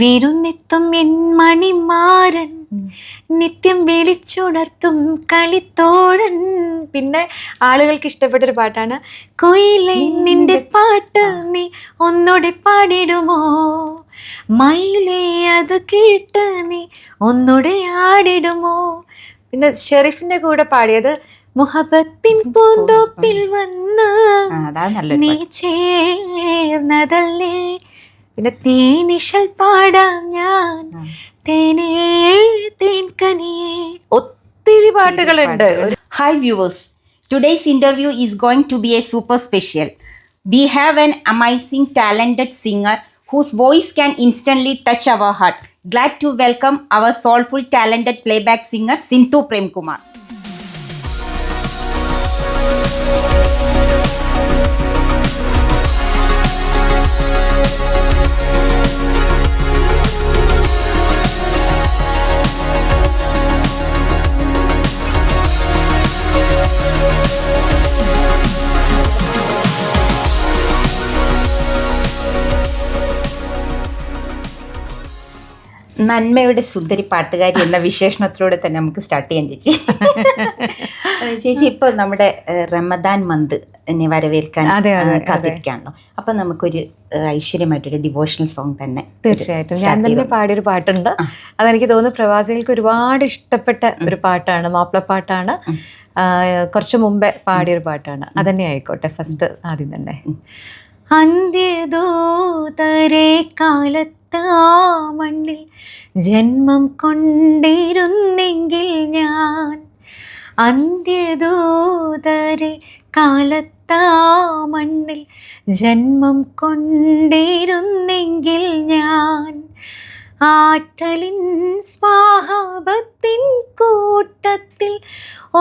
വിരുന്നെത്തും N Manimaran നിത്യം വിളിച്ചുണർത്തും കളിത്തോഴൻ. പിന്നെ ആളുകൾക്ക് ഇഷ്ടപ്പെട്ടൊരു പാട്ടാണ് കുയിലേ നിന്റെ പാട്ട് നീ ഒന്നൂടെ പാടിടുമോ, മയിലേ അത് കേട്ട് നീ ഒന്നൂടെ ആടിടുമോ. പിന്നെ ഷെരീഫിന്റെ കൂടെ പാടിയത് മുഹബത്തിൻ പൂന്തോപ്പിൽ വന്ന് നീ ചേർന്നതല്ലേ. പിന്നെ തേനിശൽ പാടാം ഞാൻ തേനേ തേൻകനിയേ. ഒത്തിരി പാട്ടുകളുണ്ട്. Hi viewers, today's interview is going to be a super special. We have an amazing talented singer whose voice can instantly touch our heart. Glad to welcome our soulful talented playback singer Sindhu Premkumar. നന്മയുടെ സുന്ദരി പാട്ടുകാരി എന്ന വിശേഷണത്തിലൂടെ തന്നെ നമുക്ക് start ചെയ്യാം ചേച്ചി. ചേച്ചി ഇപ്പോൾ നമ്മുടെ Ramadan month എന്നെ വരവേൽക്കാൻ കാത്തിരിക്കുകയാണല്ലോ. അപ്പം നമുക്കൊരു ഐശ്വര്യമായിട്ടൊരു ഡിവോഷണൽ സോങ് തന്നെ. തീർച്ചയായിട്ടും ഞാൻ തന്നെ പാടിയൊരു പാട്ടുണ്ട്. അതെനിക്ക് തോന്നുന്നു പ്രവാസികൾക്ക് ഒരുപാട് ഇഷ്ടപ്പെട്ട ഒരു പാട്ടാണ്, മാപ്പിളപ്പാട്ടാണ്. കുറച്ച് മുമ്പേ പാടിയൊരു പാട്ടാണ്. അതന്നെ ആയിക്കോട്ടെ ഫസ്റ്റ് ആദ്യം തന്നെ. അന്ത്യദൂതരെ കാലത്താ മണ്ണിൽ ജന്മം കൊണ്ടിരുന്നെങ്കിൽ ഞാൻ, അന്ത്യദൂതരെ കാലത്താ മണ്ണിൽ ജന്മം കൊണ്ടിരുന്നെങ്കിൽ ഞാൻ, ആറ്റലിൻ സ്വാഹാബത്തിൻ കൂട്ടത്തിൽ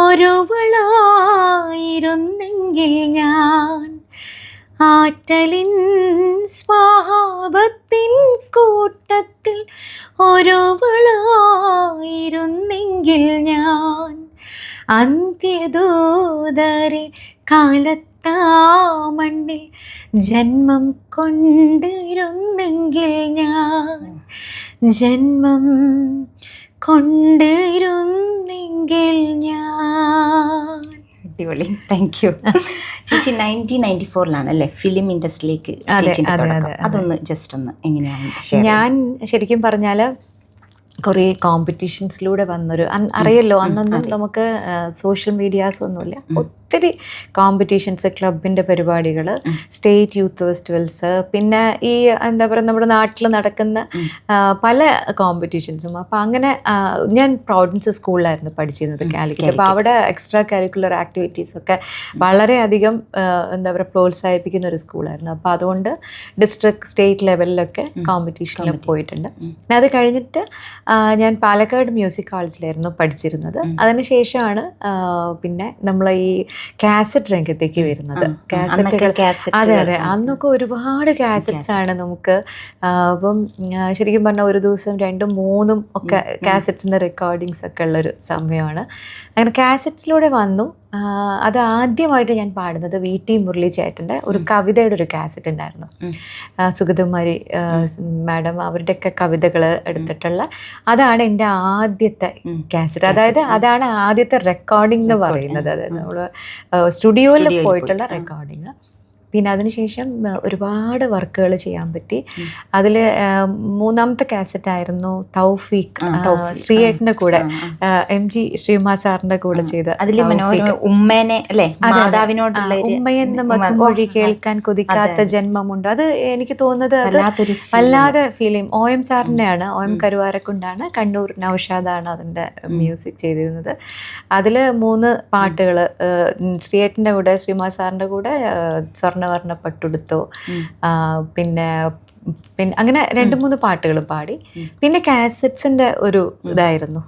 ഒരുവളായിരുന്നെങ്കിൽ ഞാൻ, ആറ്റലിൻ സ്വാഹാബത്തിൻ കൂട്ടത്തിൽ ഒരുവളായിരുന്നെങ്കിൽ ഞാൻ, അന്ത്യദൂതരെ കാലത്താ മണ്ണിൽ ജന്മം കൊണ്ടിരുന്നെങ്കിൽ ഞാൻ, ജന്മം കൊണ്ടിരുന്നെങ്കിൽ ഞാൻ. അടിപൊളി, താങ്ക് യു ചേച്ചി. 1994 അല്ലേ ഫിലിം ഇൻഡസ്ട്രിയിലേക്ക് അതൊന്ന് ജസ്റ്റ് ഒന്ന് എങ്ങനെയാണ്? ഞാൻ ശരിക്കും പറഞ്ഞാൽ കുറേ കോമ്പറ്റീഷൻസിലൂടെ വന്നൊരു, അറിയല്ലോ അന്നൊന്നും നമുക്ക് സോഷ്യൽ മീഡിയാസ് ഒന്നുമില്ല. ഒത്തിരി കോമ്പറ്റീഷൻസ്, ക്ലബിൻ്റെ പരിപാടികൾ, സ്റ്റേറ്റ് യൂത്ത് ഫെസ്റ്റിവൽസ്, പിന്നെ ഈ എന്താ പറയുക നമ്മുടെ നാട്ടിൽ നടക്കുന്ന പല കോമ്പറ്റീഷൻസും. അപ്പോൾ അങ്ങനെ ഞാൻ പ്രൗഡൻസ് സ്കൂളിലായിരുന്നു പഠിച്ചിരുന്നത് കാലിക്കറ്റ്. അപ്പോൾ അവിടെ എക്സ്ട്രാ കരിക്കുലർ ആക്ടിവിറ്റീസൊക്കെ വളരെയധികം എന്താ പറയുക പ്രോത്സാഹിപ്പിക്കുന്ന ഒരു സ്കൂളായിരുന്നു. അപ്പോൾ അതുകൊണ്ട് ഡിസ്ട്രിക്ട് സ്റ്റേറ്റ് ലെവലിലൊക്കെ കോമ്പറ്റീഷനിൽ പോയിട്ടുണ്ട്. പിന്നെ അത് കഴിഞ്ഞിട്ട് ഞാൻ പാലക്കാട് മ്യൂസിക് ഹാൾസിലായിരുന്നു പഠിച്ചിരുന്നത്. അതിനുശേഷമാണ് പിന്നെ നമ്മൾ ഈ കാസറ്റ് രംഗത്തേക്ക് വരുന്നത്. കാസറ്റുകൾ, അതെ അതെ, അന്നൊക്കെ ഒരുപാട് കാസറ്റ്സ് ആണ് നമുക്ക്. അപ്പം ശരിക്കും പറഞ്ഞാൽ ഒരു ദിവസം 2, 3 ഒക്കെ കാസറ്റ്സിൻ്റെ റെക്കോർഡിങ്സ് ഒക്കെ ഉള്ളൊരു സമയമാണ്. അങ്ങനെ കാസറ്റ്സിലൂടെ വന്നു. അത് ആദ്യമായിട്ട് ഞാൻ പാടുന്നത് VT മുരളി ചേട്ടൻ്റെ ഒരു കവിതയുടെ ഒരു കാസറ്റ് ഉണ്ടായിരുന്നു. സുഗതകുമാരി മാഡം അവരുടെയൊക്കെ കവിതകൾ എടുത്തിട്ടുള്ള, അതാണ് എൻ്റെ ആദ്യത്തെ കാസറ്റ്. അതായത് അതാണ് ആദ്യത്തെ റെക്കോർഡിംഗ് എന്ന് പറയുന്നത്. അതായത് നമ്മൾ സ്റ്റുഡിയോയിൽ പോയിട്ടുള്ള റെക്കോർഡിങ്. പിന്നെ അതിനുശേഷം ഒരുപാട് വർക്കുകൾ ചെയ്യാൻ പറ്റി. അതിൽ 3ാമത്തെ കാസറ്റ് ആയിരുന്നു തൗഫീഖ്, ശ്രീയേട്ടൻ്റെ കൂടെ MG ശ്രീകുമാർ സാറിൻ്റെ കൂടെ ചെയ്ത ഉമ്മയെന്ന മധുമൊഴി കേൾക്കാൻ കൊതിക്കാത്ത ജന്മമുണ്ട്. അത് എനിക്ക് തോന്നുന്നത് അത് വല്ലാതെ ഫീൽ ചെയ്യും. OM സാറിൻ്റെയാണ്, OM കരുവാരക്കുണ്ടാണ്, കണ്ണൂർ നൗഷാദാണ് അതിൻ്റെ മ്യൂസിക് ചെയ്തിരുന്നത്. അതിൽ 3 പാട്ടുകൾ ശ്രീയേട്ടൻ്റെ കൂടെ, ശ്രീകുമാർ സാറിൻ്റെ കൂടെ സ്വർണ്ണവർണ്ണ പട്ടുടുത്തോ, പിന്നെ അങ്ങനെ 2-3 പാട്ടുകൾ പാടി. പിന്നെ കാസറ്റ്സിൻ്റെ ഒരു ഇതായിരുന്നു.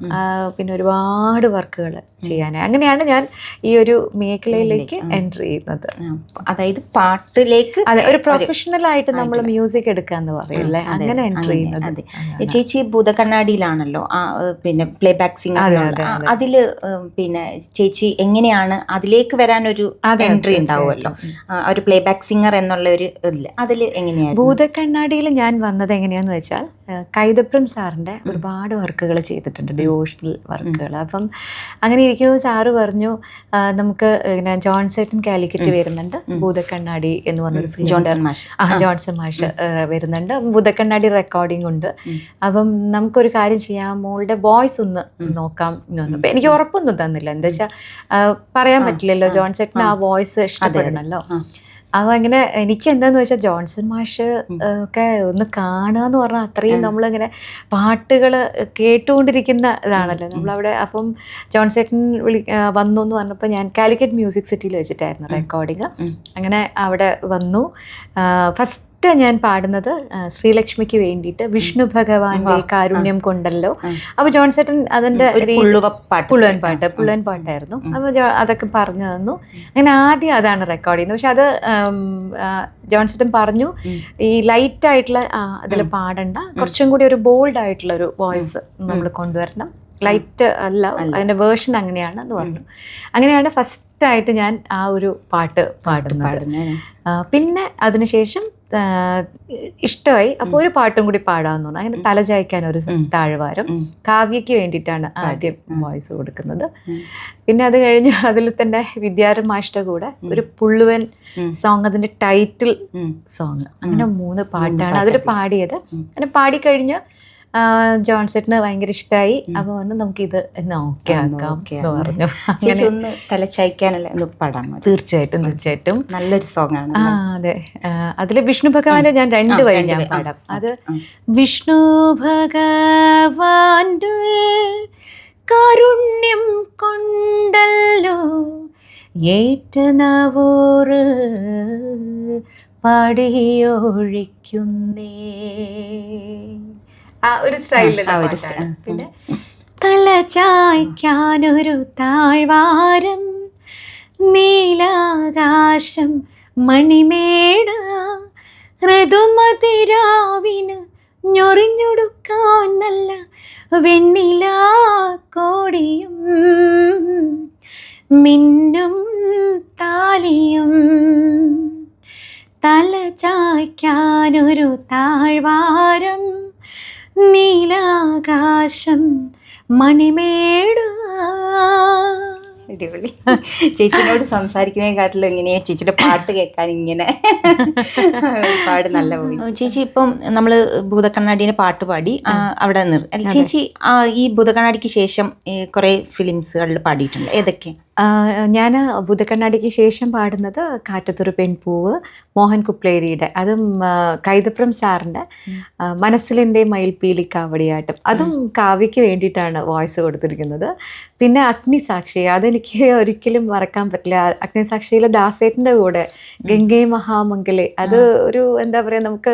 പിന്നെ ഒരുപാട് വർക്കുകൾ ചെയ്യാനായി. അങ്ങനെയാണ് ഞാൻ ഈ ഒരു മേഖലയിലേക്ക് എൻട്രി ചെയ്യുന്നത്. അതായത് പാട്ടിലേക്ക്, അതെ, ഒരു പ്രൊഫഷണൽ ആയിട്ട് നമ്മൾ മ്യൂസിക് എടുക്കാന്ന് പറയില്ലേ, അങ്ങനെ എൻട്രി ചെയ്യുന്നത്. ചേച്ചി ഭൂതക്കണ്ണാടിയിലാണല്ലോ പിന്നെ പ്ലേ ബാക്ക് സിംഗർ. അതില് പിന്നെ ചേച്ചി എങ്ങനെയാണ് അതിലേക്ക് വരാനൊരു എൻട്രി ഉണ്ടാവുമല്ലോ, ഒരു പ്ലേ ബാക്ക് സിംഗർ എന്നുള്ള ഒരു ഇതില് അതിൽ എങ്ങനെയാണ്? ഭൂതക്കണ്ണാടി ബൂതക്കണ്ണാടിയിൽ ഞാൻ വന്നത് എങ്ങനെയാണെന്ന് വെച്ചാൽ കൈതപ്രം സാറിൻ്റെ ഒരുപാട് വർക്കുകൾ ചെയ്തിട്ടുണ്ട്, ഡിവോഷണൽ വർക്കുകൾ. അപ്പം അങ്ങനെ ഇരിക്കുമ്പോൾ സാറ് പറഞ്ഞു നമുക്ക് ഇങ്ങനെ ജോൺസേട്ടൻ കാലിക്കറ്റ് വരുന്നുണ്ട്, ഭൂതക്കണ്ണാടി എന്ന് പറഞ്ഞൊരു ഫിലിം, ജോൺസൺ മാഷ് വരുന്നുണ്ട്, ഭൂതക്കണ്ണാടി റെക്കോർഡിംഗ് ഉണ്ട്. അപ്പം നമുക്കൊരു കാര്യം ചെയ്യാം, മോളുടെ വോയിസ് ഒന്ന് നോക്കാം എന്ന് പറഞ്ഞു. അപ്പം എനിക്ക് ഉറപ്പൊന്നും തന്നില്ല, എന്താ വെച്ചാൽ പറയാൻ പറ്റില്ലല്ലോ, ജോൺസേട്ടന് ആ വോയിസ് ഇഷ്ടപ്പെടണമല്ലോ. അപ്പോൾ അങ്ങനെ എനിക്ക് എന്താന്ന് വെച്ചാൽ ജോൺസൺ മാഷ് ഒക്കെ ഒന്ന് കാണുക എന്ന് പറഞ്ഞാൽ അത്രയും നമ്മളിങ്ങനെ പാട്ടുകൾ കേട്ടുകൊണ്ടിരിക്കുന്ന ഇതാണല്ലോ നമ്മളവിടെ. അപ്പം ജോൺസേട്ടൻ വന്നു എന്ന് പറഞ്ഞപ്പോൾ ഞാൻ കാലിക്കറ്റ് മ്യൂസിക് സിറ്റിയിൽ വെച്ചിട്ടായിരുന്നു റെക്കോർഡിങ്. അങ്ങനെ അവിടെ വന്നു. ഫസ്റ്റ് ഞാൻ പാടുന്നത് ശ്രീലക്ഷ്മിക്ക് വേണ്ടിയിട്ട് വിഷ്ണു ഭഗവാന്റെ കാരുണ്യം കൊണ്ടല്ലോ. അപ്പോൾ ജോൺസേട്ടൻ അതിൻ്റെ പുള്ളുവൻ പാട്ടായിരുന്നു. അപ്പോൾ അതൊക്കെ പറഞ്ഞു തന്നു. അങ്ങനെ ആദ്യം അതാണ് റെക്കോർഡ് ചെയ്യുന്നത്. പക്ഷെ അത് ജോൺസേട്ടൻ പറഞ്ഞു ഈ ലൈറ്റ് ആയിട്ടുള്ള അതിൽ പാടണ്ട, കുറച്ചും കൂടി ഒരു ബോൾഡ് ആയിട്ടുള്ള ഒരു വോയിസ് നമ്മൾ കൊണ്ടുവരണം, ലൈറ്റ് അല്ല അതിൻ്റെ വേർഷൻ അങ്ങനെയാണ് എന്ന് പറഞ്ഞു. അങ്ങനെയാണ് ഫസ്റ്റായിട്ട് ഞാൻ ആ ഒരു പാട്ട് പാടുന്നത്. പിന്നെ അതിനുശേഷം ഇഷ്ടമായി. അപ്പോൾ ഒരു പാട്ടും കൂടി പാടാമെന്ന് പറഞ്ഞു. അങ്ങനെ തലചായ്ക്കാൻ ഒരു താഴ്വാരം കാവ്യയ്ക്ക് വേണ്ടിയിട്ടാണ് ആദ്യം വോയിസ് കൊടുക്കുന്നത്. പിന്നെ അത് കഴിഞ്ഞ് അതിൽ തന്നെ വിദ്യാരം മാഷ്ട കൂടെ ഒരു പുള്ളുവൻ സോങ്, അതിൻ്റെ ടൈറ്റിൽ സോങ്, അങ്ങനെ 3 പാട്ടാണ് അതിൽ പാടിയത്. അങ്ങനെ പാടിക്കഴിഞ്ഞ് ജോൺസേട്ടന് ഭയങ്കര ഇഷ്ടമായി. അപ്പോൾ പറഞ്ഞു നമുക്കിത് ഓക്കെ ആക്കാം എന്ന് പറഞ്ഞു. ഒന്ന് തലച്ചയക്കാനുള്ള പാടാം. തീർച്ചയായിട്ടും നല്ലൊരു സോങ് ആണ്. അതെ, അതിൽ വിഷ്ണു ഭഗവാന്റെ ഞാൻ 2 വരി ഞാൻ പാടാം. അത് വിഷ്ണു ഭഗവാന്റെ കാരുണ്യം കൊണ്ടല്ലോ ഏറ്റനവോറ് പാടിയൊഴിക്കുന്നേ, ആ ഒരു സ്റ്റൈലിലുള്ള. പിന്നെ തലചായ്ക്കാനൊരു താഴ്വാരം, നീലാകാശം മണിമേട, ഋതുമതിരാവിന് ഞൊറിഞ്ഞൊടുക്കാൻ നല്ല വെണ്ണില കോടിയും മിന്നും താലിയും, തലചായ്ക്കാനൊരു താഴ്വാരം, നീലാകാശം മണിമേട. അടിപൊളി. ചേച്ചിനോട് സംസാരിക്കുന്നതിനെക്കാട്ടിലും എങ്ങനെയാ ചേച്ചിയുടെ പാട്ട് കേൾക്കാൻ ഇങ്ങനെ ഒരുപാട് നല്ല വോയിസ്. ചേച്ചി ഇപ്പം നമ്മൾ ഭൂതക്കണ്ണാടിനെ പാട്ട് പാടി അവിടെ അല്ല ചേച്ചി ഈ ഭൂതക്കണ്ണാടിക്ക് ശേഷം കുറേ ഫിലിംസുകളിൽ പാടിയിട്ടുണ്ട്, ഏതൊക്കെ? ഞാൻ ഭൂതക്കണ്ണാടിക്ക് ശേഷം പാടുന്നത് കാറ്റത്തൊരു പെൺപൂവ്, മോഹൻ കുപ്ലേരിയുടെ, അതും കൈതപ്രം സാറിൻ്റെ മനസ്സിലെന്തേ മയിൽപ്പീലി കാവടിയാട്ടം, അതും കാവ്യയ്ക്ക് വേണ്ടിയിട്ടാണ് വോയിസ് കൊടുത്തിരിക്കുന്നത്. പിന്നെ അഗ്നിസാക്ഷി, അതെനിക്ക് ഒരിക്കലും മറക്കാൻ പറ്റില്ല. അഗ്നിസാക്ഷിയിലെ ദാസേട്ടൻ്റെ കൂടെ ഗംഗേ മഹാമംഗലെ, അത് ഒരു എന്താ പറയുക, നമുക്ക്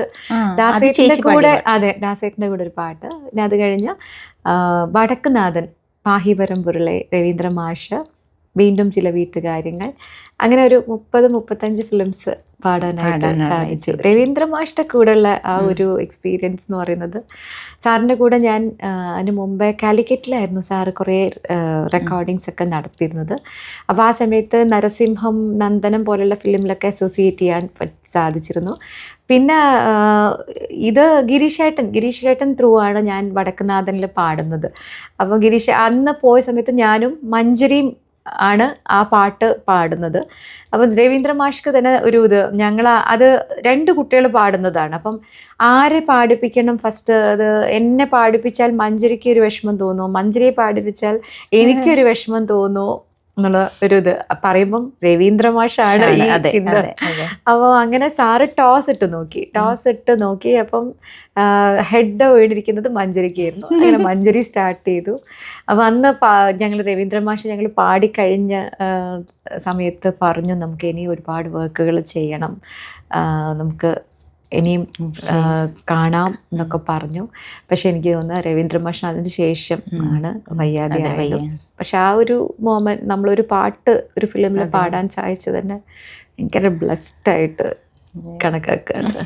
ദാസേട്ടൻ്റെ കൂടെ, അതെ ദാസേട്ടൻ്റെ കൂടെ ഒരു പാട്ട്. പിന്നെ അത് കഴിഞ്ഞ് വടക്കുനാഥൻ, പാഹിപരം പുരുളെ, രവീന്ദ്ര മാഷ്, വീണ്ടും ചില വീട്ടുകാര്യങ്ങൾ, അങ്ങനെ ഒരു 30-35 ഫിലിംസ് പാടാനായിട്ട് സാധിച്ചു. രവീന്ദ്ര മാഷിൻ്റെ കൂടെയുള്ള ആ ഒരു എക്സ്പീരിയൻസ് എന്ന് പറയുന്നത്, സാറിൻ്റെ കൂടെ ഞാൻ അതിന് മുമ്പേ കാലിക്കറ്റിലായിരുന്നു സാറ് കുറേ റെക്കോർഡിങ്സ് ഒക്കെ നടത്തിയിരുന്നത്. അപ്പോൾ ആ സമയത്ത് നരസിംഹം, നന്ദനം പോലുള്ള ഫിലിമിലൊക്കെ അസോസിയേറ്റ് ചെയ്യാൻ സാധിച്ചിരുന്നു. പിന്നെ ഇത് ഗിരീഷ് ഏട്ടൻ ത്രൂ ആണ് ഞാൻ വടക്കുനാഥനിൽ പാടുന്നത്. അപ്പോൾ അന്ന് പോയ സമയത്ത് ഞാനും മഞ്ജരിയും ആണ് ആ പാട്ട് പാടുന്നത്. അപ്പം രവീന്ദ്ര മാഷ്ക്ക് തന്നെ ഒരു ഞങ്ങൾ അത് 2 കുട്ടികൾ പാടുന്നതാണ്. അപ്പം ആരെ പാടിപ്പിക്കണം ഫസ്റ്റ്, അത് എന്നെ പാടിപ്പിച്ചാൽ മഞ്ജരിക്ക് ഒരു വിഷമം തോന്നുമോ, മഞ്ജരിയെ പാടിപ്പിച്ചാൽ എനിക്കൊരു വിഷമം തോന്നുമോ എന്നുള്ള ഒരു പറയുമ്പം രവീന്ദ്ര മാഷാണ് ഈ ചിന്ത. അപ്പോൾ അങ്ങനെ സാറ് ടോസ് ഇട്ട് നോക്കി. അപ്പം ഹെഡ് വീണിരിക്കുന്നത് മഞ്ജരിക്കായിരുന്നു. അങ്ങനെ മഞ്ജരി സ്റ്റാർട്ട് ചെയ്തു. അപ്പോൾ അന്ന് ഞങ്ങൾ രവീന്ദ്ര മാഷ് ഞങ്ങൾ പാടിക്കഴിഞ്ഞ സമയത്ത് പറഞ്ഞു നമുക്ക് ഇനി ഒരുപാട് വർക്കുകൾ ചെയ്യണം, നമുക്ക് ഇനിയും കാണാം എന്നൊക്കെ പറഞ്ഞു. പക്ഷെ എനിക്ക് തോന്നുന്നു രവീന്ദ്ര മാഷിന് അതിന് ശേഷം ആണ് വയ്യാതെ ആയത്. പക്ഷെ ആ ഒരു മൊമെന്റ് നമ്മളൊരു പാട്ട് ഒരു ഫിലിമിൽ പാടാൻ സാധിച്ചത് തന്നെ ഭയങ്കര ബ്ലെസ്ഡ് ആയിട്ട് കണക്കാക്കുകയാണ്.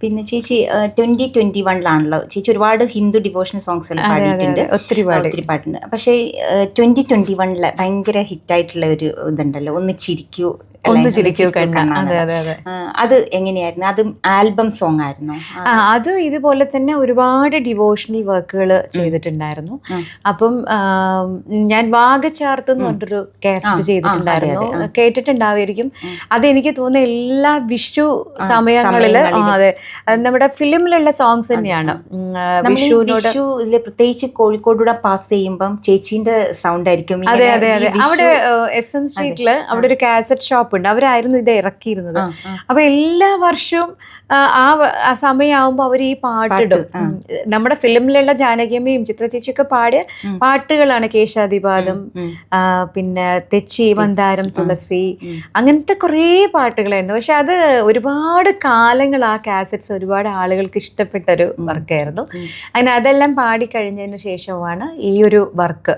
പിന്നെ ചേച്ചി 2021 ചേച്ചി ഒരുപാട് ഹിന്ദു ഡിവോഷണൽ സോങ്സ് എല്ലാം പാടിയിട്ടുണ്ട്, ഒത്തിരി പാട്ടുണ്ട്. പക്ഷേ 2021 ഭയങ്കര ഹിറ്റായിട്ടുള്ള ഒരു ഇതുണ്ടല്ലോ, ഒന്ന് ചിരിക്കൂ കണ്ണ. അത് എങ്ങനെയായിരുന്നു? അത് ആൽബം സോങ് ആയിരുന്നു? അത് ഇതുപോലെ തന്നെ ഒരുപാട് ഡിവോഷണൽ വർക്കുകൾ ചെയ്തിട്ടുണ്ടായിരുന്നു. അപ്പം ഞാൻ വാഗചാർത്ത് എന്ന് പറഞ്ഞൊരു കാസറ്റ് ചെയ്തിട്ടുണ്ടായിരുന്നു, കേട്ടിട്ടുണ്ടാവുമായിരിക്കും. അതെനിക്ക് തോന്നുന്നു എല്ലാ വിഷു സമയങ്ങളില്, അതെ, നമ്മുടെ ഫിലിമിലുള്ള സോങ്സ് തന്നെയാണ്. വിഷുവിനോട് പ്രത്യേകിച്ച് കോഴിക്കോടൂടെ പാസ് ചെയ്യുമ്പം ചേച്ചീന്റെ സൗണ്ട് ആയിരിക്കും. അതെ അതെ അതെ. അവിടെ SM സ്ട്രീറ്റില് അവിടെ ഒരു കാസറ്റ് ഷോപ്പ് ഉണ്ട്, അവരായിരുന്നു ഇത് ഇറക്കിയിരുന്നത്. അപ്പൊ എല്ലാ വർഷവും ആ സമയമാകുമ്പോ അവർ ഈ പാട്ടിടും. നമ്മുടെ ഫിലിമിലുള്ള ജാനകിയമ്മയും ചിത്രചേച്ചിയൊക്കെ പാടിയ പാട്ടുകളാണ്. കേശാദിപാദം, പിന്നെ തെച്ചി, മന്ദാരം, തുളസി, അങ്ങനത്തെ കുറേ പാട്ടുകളായിരുന്നു. പക്ഷെ അത് ഒരുപാട് കാലങ്ങൾ ആ കാസറ്റ്സ് ഒരുപാട് ആളുകൾക്ക് ഇഷ്ടപ്പെട്ടൊരു വർക്കായിരുന്നു. അങ്ങനെ അതെല്ലാം പാടിക്കഴിഞ്ഞതിന് ശേഷമാണ് ഈ ഒരു വർക്ക്.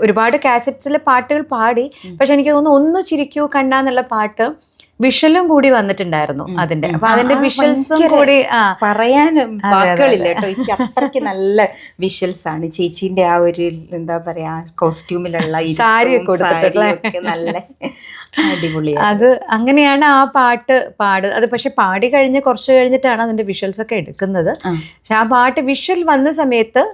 ഒരുപാട് കാസറ്റ്സിലെ പാട്ടുകൾ പാടി, പക്ഷെ എനിക്ക് തോന്നുന്നു ഒന്ന് ചിരിക്കൂ കണ്ണ എന്നുള്ള പാട്ട് വിഷ്വലും കൂടി വന്നിട്ടുണ്ടായിരുന്നു അതിന്റെ. അപ്പൊ അതിന്റെ വിഷ്വൽസും കൂടി പറയാൻ വാക്കുകളില്ല കേട്ടോ ചേച്ചി, അത്രയ്ക്ക് നല്ല വിഷ്വൽസ് ആണ് ചേച്ചീന്റെ. ആ ഒരു എന്താ പറയാ, കോസ്റ്റ്യൂമിലുള്ള സാരിയൊക്കെ കൊടുത്തിട്ടുള്ള നല്ല അടിപൊളിയാണ്. അത് അങ്ങനെയാണ് ആ പാട്ട് അത് പക്ഷെ പാടി കഴിഞ്ഞ് കുറച്ച് കഴിഞ്ഞിട്ടാണ് അതിന്റെ വിഷ്വൽസ് ഒക്കെ എടുക്കുന്നത്. പക്ഷെ ആ പാട്ട് വിഷ്വൽ വന്ന സമയത്ത്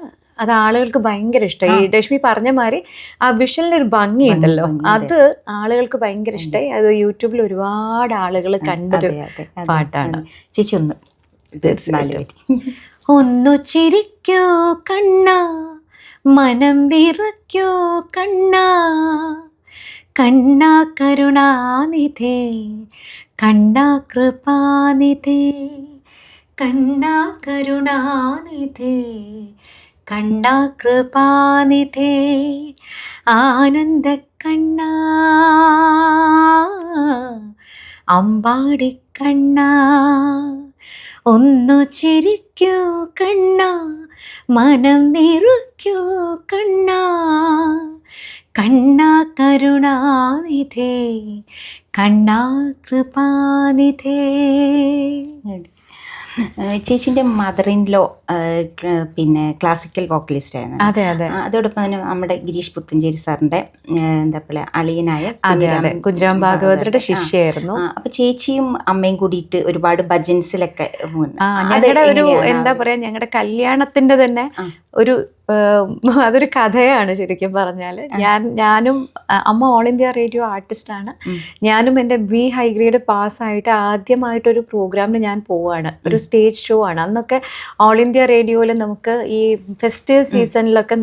അത് ആളുകൾക്ക് ഭയങ്കര ഇഷ്ടമായി. ഈ രശ്മി പറഞ്ഞ മാതിരി ആ വിഷ്വലിന് ഒരു ഭംഗിയുണ്ടല്ലോ, അത് ആളുകൾക്ക് ഭയങ്കര ഇഷ്ടമായി. അത് യൂട്യൂബിൽ ഒരുപാട് ആളുകൾ കണ്ടൊരു പാട്ടാണ്. ചേച്ചി ഒന്ന് ഒന്നു ചിരിക്കോ കണ്ണ, മനം നിറയ്ക്കോ കണ്ണ, കണ്ണ കരുണാനിധേ, കണ്ണ കൃപാനിധേ, കണ്ണ കരുണാനിധേ, കണ്ണ കൃപാനിധേ, ആനന്ദ കണ്ണ, അമ്പാടി കണ്ണ, ഒന്നു ചിരിക്കൂ കണ്ണ, മനം നിറയ്ക്കൂ കണ്ണ, കണ്ണ കരുണാനിധേ, കണ്ണ കൃപാനിധേ. ചേച്ചിൻ്റെ മദർ ഇൻ ലോ പിന്നെ ക്ലാസിക്കൽ വോക്കലിസ്റ്റ് ആയിരുന്നു. അതെ അതെ. അതോടൊപ്പം തന്നെ നമ്മുടെ ഗിരീഷ് പുത്തഞ്ചേരി സാറിന്റെ എന്താ പറയുക അളിയനായ കുഞ്ഞിരാം ഭാഗവതരുടെ ശിഷ്യയായിരുന്നു. അപ്പൊ ചേച്ചിയും അമ്മയും കൂടിയിട്ട് ഒരുപാട് ഭജൻസിലൊക്കെ ഞങ്ങളുടെ ഒരു എന്താ പറയാ, ഞങ്ങളുടെ കല്യാണത്തിന്റെ തന്നെ ഒരു അതൊരു കഥയാണ് ശരിക്കും പറഞ്ഞാൽ. ഞാനും അമ്മ ഓൾ ഇന്ത്യ റേഡിയോ ആർട്ടിസ്റ്റാണ്. ഞാനും എൻ്റെ ബി ഹൈ ഗ്രേഡ് പാസ്സായിട്ട് ആദ്യമായിട്ടൊരു പ്രോഗ്രാമിന് ഞാൻ പോവാണ്. ഒരു സ്റ്റേജ് ഷോ ആണ്. അന്നൊക്കെ ഓൾ ഇന്ത്യ റേഡിയോയിൽ നമുക്ക് ഈ ഫെസ്റ്റീവ് സീസണിലൊക്കെ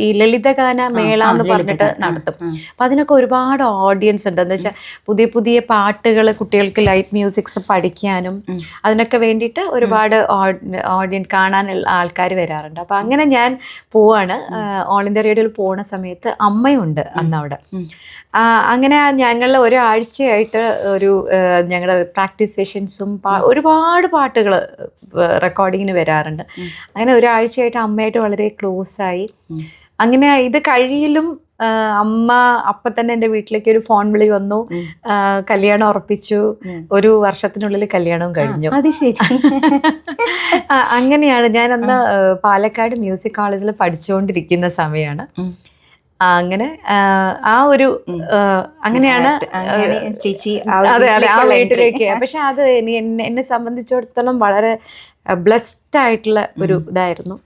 ഈ ലളിതഗാന മേള എന്ന് പറഞ്ഞിട്ട് നടത്തും. അപ്പം അതിനൊക്കെ ഒരുപാട് ഓഡിയൻസ് ഉണ്ട്. എന്താ വെച്ചാൽ പുതിയ പുതിയ പാട്ടുകൾ കുട്ടികൾക്ക് ലൈറ്റ് മ്യൂസിക്സ് പഠിക്കാനും അതിനൊക്കെ വേണ്ടിയിട്ട് ഒരുപാട് ഓഡിയൻസ് കാണാനുള്ള ആൾക്കാർ വരാറുണ്ട്. അപ്പം അങ്ങനെ ഞാൻ പോവാണ്. ഓൾ ഇന്ത്യ റേഡിയോയിൽ പോകുന്ന സമയത്ത് അമ്മയുണ്ട് അന്നവിടെ. അങ്ങനെ ഞങ്ങൾ ഒരാഴ്ചയായിട്ട് ഒരു ഞങ്ങളുടെ പ്രാക്ടീസ് സെഷൻസും ഒരുപാട് പാട്ടുകൾ റെക്കോർഡിങ്ങിന് വരാറുണ്ട്. അങ്ങനെ ഒരാഴ്ചയായിട്ട് അമ്മയായിട്ട് വളരെ ക്ലോസ് ആയി. അങ്ങനെ ഇത് കഴിയിലും അമ്മ അപ്പം തന്നെ എൻ്റെ വീട്ടിലേക്ക് ഒരു ഫോൺ വിളി വന്നു. കല്യാണം ഉറപ്പിച്ചു. 1 വർഷത്തിനുള്ളിൽ കല്യാണവും കഴിഞ്ഞു. അത് ശരി. അങ്ങനെയാണ്. ഞാൻ അന്ന് പാലക്കാട് മ്യൂസിക് കോളേജിൽ പഠിച്ചുകൊണ്ടിരിക്കുന്ന സമയമാണ്. അങ്ങനെ ആ ഒരു അങ്ങനെയാണ് ചേച്ചി അതെ അതെ ആ വീട്ടിലേക്ക്. പക്ഷെ അത് എന്നെ സംബന്ധിച്ചിടത്തോളം വളരെ ബ്ലെസ്ഡ് ആയിട്ടുള്ള ഒരു ഇതായിരുന്നു.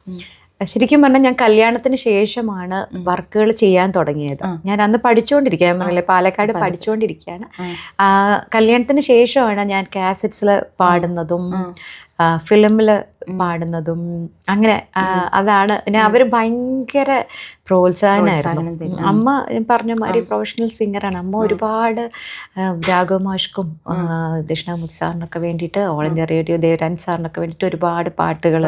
ശരിക്കും പറഞ്ഞാൽ ഞാൻ കല്യാണത്തിന് ശേഷമാണ് വർക്കുകൾ ചെയ്യാൻ തുടങ്ങിയത്. ഞാൻ അന്ന് പഠിച്ചുകൊണ്ടിരിക്കുക, ഞാൻ പറഞ്ഞില്ലേ പാലക്കാട് പഠിച്ചുകൊണ്ടിരിക്കുകയാണ്. കല്യാണത്തിന് ശേഷമാണ് ഞാൻ കാസറ്റ്സിൽ പാടുന്നതും ഫിലിമിൽ പാടുന്നതും. അങ്ങനെ അതാണ്. പിന്നെ അവർ ഭയങ്കര പ്രോത്സാഹനമായിരുന്നു. അമ്മ പറഞ്ഞ മാതിരി പ്രൊഫഷണൽ സിംഗറാണ്. അമ്മ ഒരുപാട് രാഘവ് മാഷ്ക്കും ദക്ഷിണാമൂർത്തി സാറിനൊക്കെ വേണ്ടിയിട്ട്, ഓൾ ഇന്ത്യ റേഡിയോ ദേവരാജ് സാറിനൊക്കെ വേണ്ടിയിട്ട് ഒരുപാട് പാട്ടുകൾ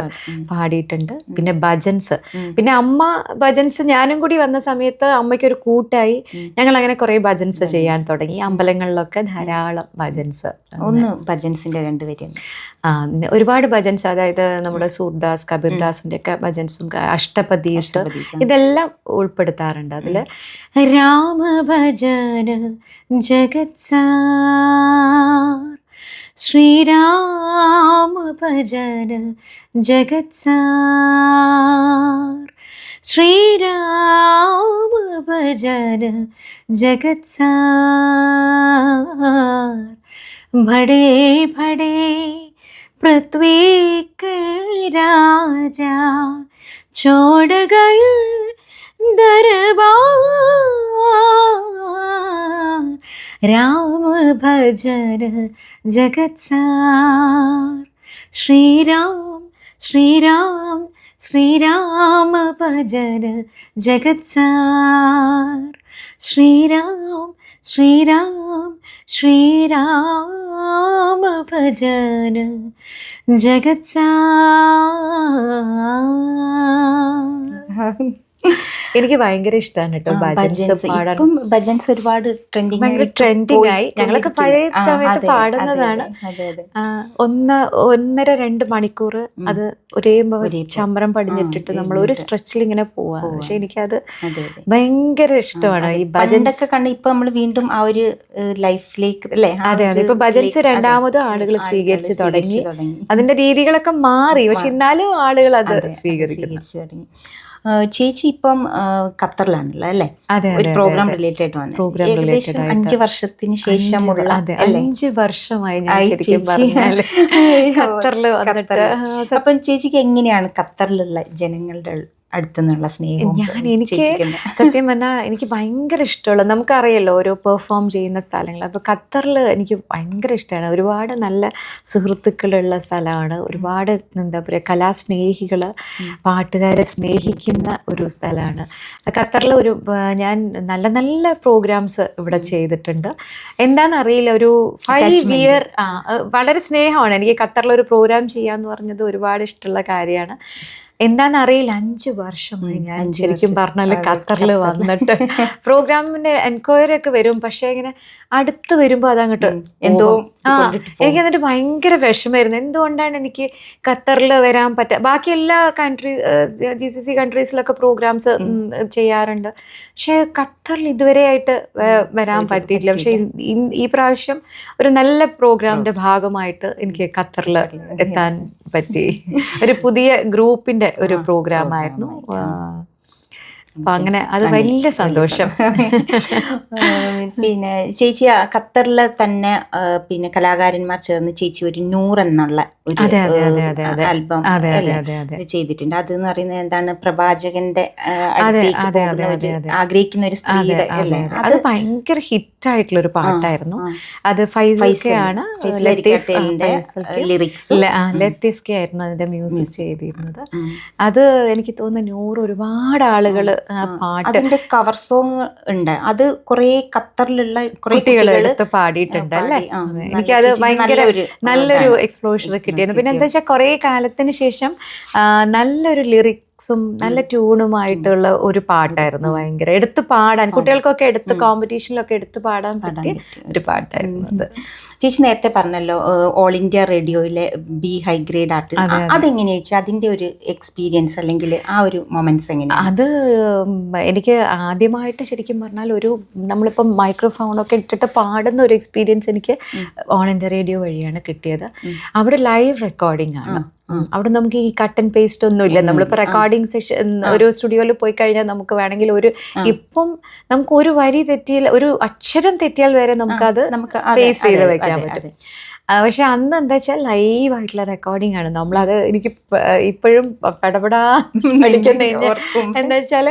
പാടിയിട്ടുണ്ട്. പിന്നെ ഭജൻസ്, പിന്നെ അമ്മ ഭജൻസ് ഞാനും കൂടി വന്ന സമയത്ത് അമ്മയ്ക്കൊരു കൂട്ടായി ഞങ്ങൾ അങ്ങനെ കുറേ ഭജൻസ് ചെയ്യാൻ തുടങ്ങി. അമ്പലങ്ങളിലൊക്കെ ധാരാളം ഭജൻസ്. ഒന്ന് ഭജൻസിന്റെ 2 വരി. ഒരുപാട് ഭജൻസ്, അതായത് നമ്മുടെ സൂർദാസ് കബീർദാസിന്റെ ഒക്കെ ഭജൻസും അഷ്ടപദീസ് ഇതെല്ലാം ഉൾപ്പെടുത്താറുണ്ട് അതിൽ. രാമ ഭജന ജഗത് സാർ, ശ്രീരാമ ഭജന ജഗത്സാർ, ശ്രീരാമ ഭജന ജഗത്സാർ. ബടേ ബടേ पृथ्वी के राजा छोड़ गए दरबार, राम भजन जगत्सार. श्रीराम श्रीराम श्रीराम भजन जगत्सार, श्रीराम श्रीराम श्रीराम भजन ജഗത്സാർ. എനിക്ക് ഭയങ്കര ഇഷ്ടമാണ് കേട്ടോ ഭജൻസ് പാടാൻ. ഭജൻസ് ഒരുപാട് ട്രെൻഡിങ് ആയി. ഞങ്ങളൊക്കെ പഴയ സമയത്ത് പാടുന്നതാണ്. 1.5-2 മണിക്കൂർ അത് ഒരേ ചമ്രം പടിഞ്ഞിട്ടിട്ട് നമ്മൾ ഒരു സ്ട്രെച്ചിൽ ഇങ്ങനെ പോവാ. പക്ഷെ എനിക്കത് ഭയങ്കര ഇഷ്ടമാണ് ഈ ഭജൻസ് കണ്ട്. ഇപ്പൊ നമ്മൾ വീണ്ടും ആ ഒരു ലൈഫിലേക്ക് അല്ലേ? അതെ അതെ. ഇപ്പൊ ഭജൻസ് രണ്ടാമതും ആളുകൾ സ്വീകരിച്ചു തുടങ്ങി. അതിന്റെ രീതികളൊക്കെ മാറി, പക്ഷെ എന്നാലും ആളുകൾ അത് സ്വീകരിക്കുന്നു. ചേച്ചി ഇപ്പം ഖത്തറിലാണല്ലോ അല്ലേ? ഒരു പ്രോഗ്രാം റിലേറ്റഡ് വന്നു. ഏകദേശം 5 വർഷത്തിന് ശേഷമുള്ള 5 വർഷമായി ഞാൻ ശരിക്കും പറഞ്ഞാൽ ഖത്തറിൽ വന്നിട്ട്. അപ്പം ചേച്ചിക്ക് എങ്ങനെയാണ് ഖത്തറിലുള്ള ജനങ്ങളുടെ അടുത്തുനിന്നുള്ള സ്നേഹം? എനിക്ക് സത്യം പറഞ്ഞാൽ എനിക്ക് ഭയങ്കര ഇഷ്ടമുള്ള, നമുക്കറിയാലോ ഓരോ പെർഫോം ചെയ്യുന്ന സ്ഥലങ്ങൾ. അപ്പോൾ ഖത്തറിൽ എനിക്ക് ഭയങ്കര ഇഷ്ടമാണ്. ഒരുപാട് നല്ല സുഹൃത്തുക്കളുള്ള സ്ഥലമാണ്. ഒരുപാട് എന്താ പറയുക, കലാസ്നേഹികൾ, പാട്ടുകാരെ സ്നേഹിക്കുന്ന ഒരു സ്ഥലമാണ് ഖത്തറിൽ. ഞാൻ നല്ല നല്ല പ്രോഗ്രാംസ് ഇവിടെ ചെയ്തിട്ടുണ്ട്. എന്താണെന്നറിയില്ല, ഒരു 5 ഇയർ വളരെ സ്നേഹമാണ് എനിക്ക് ഖത്തറിൽ ഒരു പ്രോഗ്രാം ചെയ്യാന്ന് പറഞ്ഞത്. ഒരുപാട് ഇഷ്ടമുള്ള കാര്യമാണ്. എന്താണെന്നറിയില്ല, 5 വർഷമായി ഞാൻ ശരിക്കും പറഞ്ഞാൽ ഖത്തറിൽ വന്നിട്ട്. പ്രോഗ്രാമിന്റെ എൻക്വയറി ഒക്കെ വരും, പക്ഷേ ഇങ്ങനെ അടുത്ത് വരുമ്പോൾ അതങ്ങോട്ട് എന്തോ എനിക്ക് എന്നിട്ട് ഭയങ്കര വിഷമായിരുന്നു. എന്തുകൊണ്ടാണ് എനിക്ക് ഖത്തറിൽ വരാൻ പറ്റുക? ബാക്കി എല്ലാ GCC കൺട്രീസിലൊക്കെ പ്രോഗ്രാംസ് ചെയ്യാറുണ്ട്, പക്ഷേ ഖത്തറിൽ ഇതുവരെയായിട്ട് വരാൻ പറ്റിയിട്ടില്ല. പക്ഷെ ഈ പ്രാവശ്യം ഒരു നല്ല പ്രോഗ്രാമിന്റെ ഭാഗമായിട്ട് എനിക്ക് ഖത്തറിൽ എത്താൻ പറ്റി. ഒരു പുതിയ ഗ്രൂപ്പിന്റെ ഒരു പ്രോഗ്രാം ആയിരുന്നു. അപ്പൊ അങ്ങനെ അത് വലിയ സന്തോഷം. പിന്നെ ചേച്ചി ഖത്തറിലെ തന്നെ പിന്നെ കലാകാരന്മാർ ചേർന്ന് ചേച്ചി ഒരു 100 എന്നുള്ള ഒരു ആൽബം ചെയ്തിട്ടുണ്ട്. അത് എന്ന് പറയുന്നത് എന്താണ്, പ്രവാചകന്റെ ആഗ്രഹിക്കുന്ന ഒരു സ്ത്രീയുടെ അല്ലേ? അത് ഭയങ്കര ഹിറ്റ് ആയിട്ടുള്ള ഒരു പാട്ടായിരുന്നു. അത് ഫൈസൽക്കെയാണ്, ലത്തീഫ് കെ ആയിരുന്നു അതിന്റെ മ്യൂസിക് ചെയ്തിരുന്നത്. അത് എനിക്ക് തോന്നുന്നു 100 ഒരുപാട് ആളുകൾ അതിന്റെ കവർ സോങ് ഉണ്ട്. അത് കുറെ ഖത്തറിലുള്ള കുട്ടികൾ എടുത്ത് പാടിയിട്ടുണ്ട് അല്ലേ? എനിക്കത് ഭയങ്കര നല്ലൊരു എക്സ്പ്ലോഷർ കിട്ടിയിരുന്നു. പിന്നെ എന്താ വെച്ചാൽ കുറെ കാലത്തിന് ശേഷം നല്ലൊരു ലിറിക്സും നല്ല ട്യൂണുമായിട്ടുള്ള ഒരു പാട്ടായിരുന്നു. ഭയങ്കര എടുത്ത് പാടാൻ, കുട്ടികൾക്കൊക്കെ എടുത്ത് കോമ്പറ്റീഷനിലൊക്കെ എടുത്ത് പാടാൻ പറ്റിയ ഒരു പാട്ടായിരുന്നു അത്. ചേച്ചി നേരത്തെ പറഞ്ഞല്ലോ ഓൾ ഇന്ത്യ റേഡിയോയിലെ ബി ഹൈ ഗ്രേഡ് ആർട്ടിസ്റ്റ്, അതെങ്ങനെയാ ചേച്ചി അതിന്റെ ഒരു എക്സ്പീരിയൻസ് അല്ലെങ്കിൽ ആ ഒരു മൊമെന്റ്സ് എങ്ങനെയാ? അത് എനിക്ക് ആദ്യമായിട്ട് ശരിക്കും പറഞ്ഞാൽ ഒരു നമ്മളിപ്പം മൈക്രോഫോണൊക്കെ ഇട്ടിട്ട് പാടുന്ന ഒരു എക്സ്പീരിയൻസ് എനിക്ക് ഓൾ ഇന്ത്യ റേഡിയോ വഴിയാണ് കിട്ടിയത്. അവിടെ ലൈവ് റെക്കോർഡിംഗ് ആണ്. അവിടെ നമുക്ക് ഈ കട്ട് ആൻഡ് പേസ്റ്റ് ഒന്നും ഇല്ല. നമ്മളിപ്പോൾ റെക്കോർഡിംഗ് സെഷൻ ഒരു സ്റ്റുഡിയോയിൽ പോയി കഴിഞ്ഞാൽ നമുക്ക് വേണമെങ്കിൽ ഇപ്പം നമുക്ക് ഒരു വരി തെറ്റിയാൽ, ഒരു അക്ഷരം തെറ്റിയാൽ വരെ നമുക്കത് പേസ്റ്റ് ചെയ്ത് വെക്കാൻ പറ്റും. പക്ഷെ അന്ന് എന്താ വെച്ചാൽ ലൈവായിട്ടുള്ള റെക്കോർഡിംഗ് ആണ്. നമ്മളത് എനിക്ക് ഇപ്പോഴും പടപടാ പഠിക്കുന്ന എന്താ വെച്ചാൽ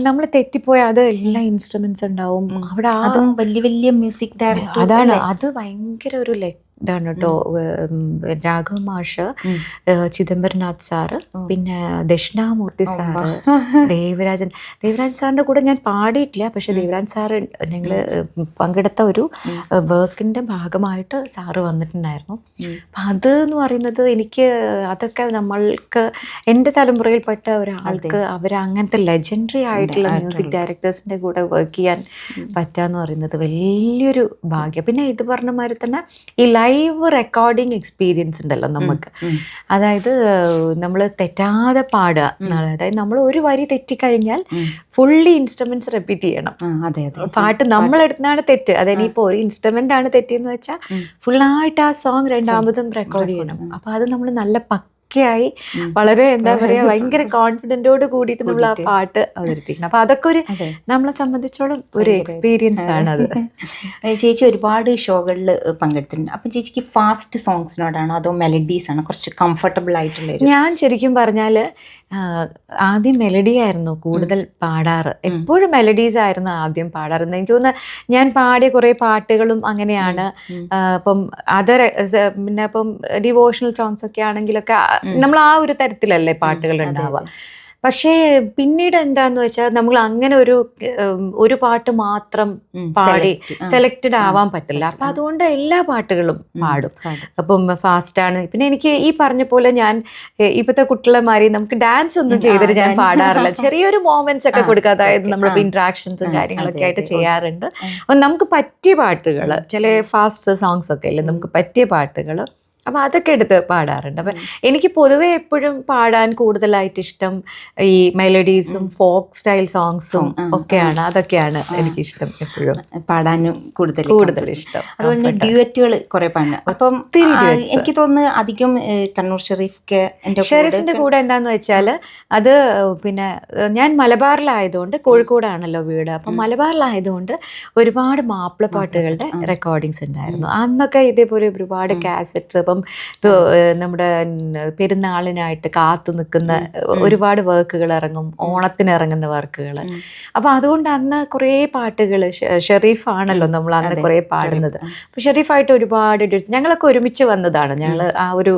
നമ്മൾ തെറ്റിപ്പോയാൽ അത് എല്ലാ ഇൻസ്ട്രുമെന്റ്സ് ഉണ്ടാവും അവിടെ. അതും വലിയ വലിയ മ്യൂസിക് ഡയറക്ടർ, അതാണ് അത് ഭയങ്കര ഒരു ഇതാണ് കേട്ടോ. രാഘവ് മാഷ്, ചിദംബരനാഥ് സാറ്, പിന്നെ ദക്ഷിണാമൂർത്തി സാറ്, ദേവരാജൻ സാറിൻ്റെ കൂടെ ഞാൻ പാടിയിട്ടില്ല. പക്ഷെ ദേവരാജൻ സാറ് ഞങ്ങൾ പങ്കെടുത്ത ഒരു വർക്കിൻ്റെ ഭാഗമായിട്ട് സാറ് വന്നിട്ടുണ്ടായിരുന്നു. അപ്പം അത് എന്ന് പറയുന്നത് എനിക്ക് അതൊക്കെ നമ്മൾക്ക് എൻ്റെ തലമുറയിൽപ്പെട്ട ഒരാൾക്ക് അങ്ങനത്തെ ലെജൻഡറി ആയിട്ടുള്ള മ്യൂസിക് ഡയറക്ടേഴ്സിൻ്റെ കൂടെ വർക്ക് ചെയ്യാൻ പറ്റുക എന്ന് പറയുന്നത് വലിയൊരു ഭാഗ്യം. പിന്നെ ഇത് പറഞ്ഞ മാതിരി തന്നെ ഈ ലൈവ് റെക്കോർഡിങ് എക്സ്പീരിയൻസ് ഉണ്ടല്ലോ നമുക്ക്. അതായത് നമ്മൾ തെറ്റാതെ പാടുക, അതായത് നമ്മൾ ഒരു വരി തെറ്റിക്കഴിഞ്ഞാൽ ഫുള്ളി ഇൻസ്ട്രുമെന്റ്സ് റിപ്പീറ്റ് ചെയ്യണം. പാട്ട് നമ്മളെടുത്താണ് തെറ്റ്, അതിനിപ്പോൾ ഒരു ഇൻസ്ട്രുമെന്റ് ആണ് തെറ്റിയെന്ന് വെച്ചാൽ ഫുള്ളായിട്ട് ആ സോങ് രണ്ടാമതും റെക്കോർഡ് ചെയ്യണം. അപ്പൊ അത് നമ്മൾ നല്ല പക്കയായി വളരെ എന്താ പറയാ ഭയങ്കര കോൺഫിഡന്റോട് കൂടിയിട്ട് നമ്മൾ ആ പാട്ട് അവതരിപ്പിക്കണം. അപ്പൊ അതൊക്കെ ഒരു നമ്മളെ സംബന്ധിച്ചോളം ഒരു എക്സ്പീരിയൻസ് ആണ് അത്. ചേച്ചി ഒരുപാട് ഷോകളിൽ പങ്കെടുത്തിട്ടുണ്ട്. അപ്പം ചേച്ചിക്ക് ഫാസ്റ്റ് സോങ്സിനോടാണോ അതോ മെലഡീസ് ആണോ കുറച്ച് കംഫർട്ടബിൾ ആയിട്ടുള്ള? ഞാൻ ശരിക്കും പറഞ്ഞാൽ ആദ്യം മെലഡി ആയിരുന്നു കൂടുതൽ പാടാറ്. എപ്പോഴും മെലഡീസ് ആയിരുന്നു ആദ്യം പാടാറുന്നത്. എനിക്ക് തോന്നുന്നു ഞാൻ പാടിയ കുറേ പാട്ടുകളും അങ്ങനെയാണ്. ഇപ്പം അതർ പിന്നെ ഇപ്പം ഡിവോഷണൽ സോങ്സ് ഒക്കെ ആണെങ്കിലൊക്കെ നമ്മൾ ആ ഒരു തരത്തിലല്ലേ പാട്ടുകൾ ഉണ്ടാവുക. പക്ഷേ പിന്നീട് എന്താന്ന് വെച്ചാൽ നമ്മൾ അങ്ങനെ ഒരു പാട്ട് മാത്രം പാടി സെലക്റ്റഡ് ആവാൻ പറ്റില്ല. അപ്പൊ അതുകൊണ്ട് എല്ലാ പാട്ടുകളും പാടും. അപ്പം ഫാസ്റ്റാണ്. പിന്നെ എനിക്ക് ഈ പറഞ്ഞ പോലെ ഞാൻ ഇപ്പോഴത്തെ കുട്ടികളെമാരി നമുക്ക് ഡാൻസ് ഒന്നും ചെയ്തിട്ട് ഞാൻ പാടാറില്ല. ചെറിയൊരു മോമെന്റ്സ് ഒക്കെ കൊടുക്കുക, അതായത് നമ്മളിപ്പോൾ ഇന്ററാക്ഷൻസും കാര്യങ്ങളൊക്കെ ആയിട്ട് ചെയ്യാറുണ്ട്. അപ്പം നമുക്ക് പറ്റിയ പാട്ടുകൾ, ചില ഫാസ്റ്റ് സോങ്സ് ഒക്കെ അല്ലേ നമുക്ക് പറ്റിയ പാട്ടുകൾ, അപ്പം അതൊക്കെ എടുത്ത് പാടാറുണ്ട്. അപ്പം എനിക്ക് പൊതുവെ എപ്പോഴും പാടാൻ കൂടുതലായിട്ട് ഇഷ്ടം ഈ മെലഡീസും ഫോക്ക് സ്റ്റൈൽ സോങ്സും ഒക്കെയാണ്. അതൊക്കെയാണ് എനിക്കിഷ്ടം, എപ്പോഴും പാടാനും കൂടുതൽ ഇഷ്ടം. അതുപോലെ ഡ്യൂറ്റുകൾ കുറെ പാടുന്നു. അപ്പം എനിക്ക് തോന്നുന്നു അധികം കണ്ണൂർ ഷെരീഫിന്റെ കൂടെ എന്താന്ന് വെച്ചാൽ അത് പിന്നെ ഞാൻ മലബാറിലായതുകൊണ്ട്, കോഴിക്കോടാണല്ലോ വീട്, അപ്പം മലബാറിലായതുകൊണ്ട് ഒരുപാട് മാപ്പിളപ്പാട്ടുകളുടെ റെക്കോർഡിങ്സ് ഉണ്ടായിരുന്നു. അന്നൊക്കെ ഇതേപോലെ ഒരുപാട് കാസറ്റ്സ്, ഇപ്പം നമ്മുടെ പെരുന്നാളിനായിട്ട് കാത്തു നിൽക്കുന്ന ഒരുപാട് വർക്കുകൾ ഇറങ്ങും, ഓണത്തിന് ഇറങ്ങുന്ന വർക്കുകൾ. അപ്പം അതുകൊണ്ട് അന്ന് കുറേ പാട്ടുകൾ ഷെരീഫാണല്ലോ നമ്മൾ അന്ന് കുറേ പാടുന്നത്. അപ്പം ഷെരീഫായിട്ട് ഒരുപാട് ഞങ്ങളൊക്കെ ഒരുമിച്ച് വന്നതാണ്. ഞങ്ങൾ ആ ഒരു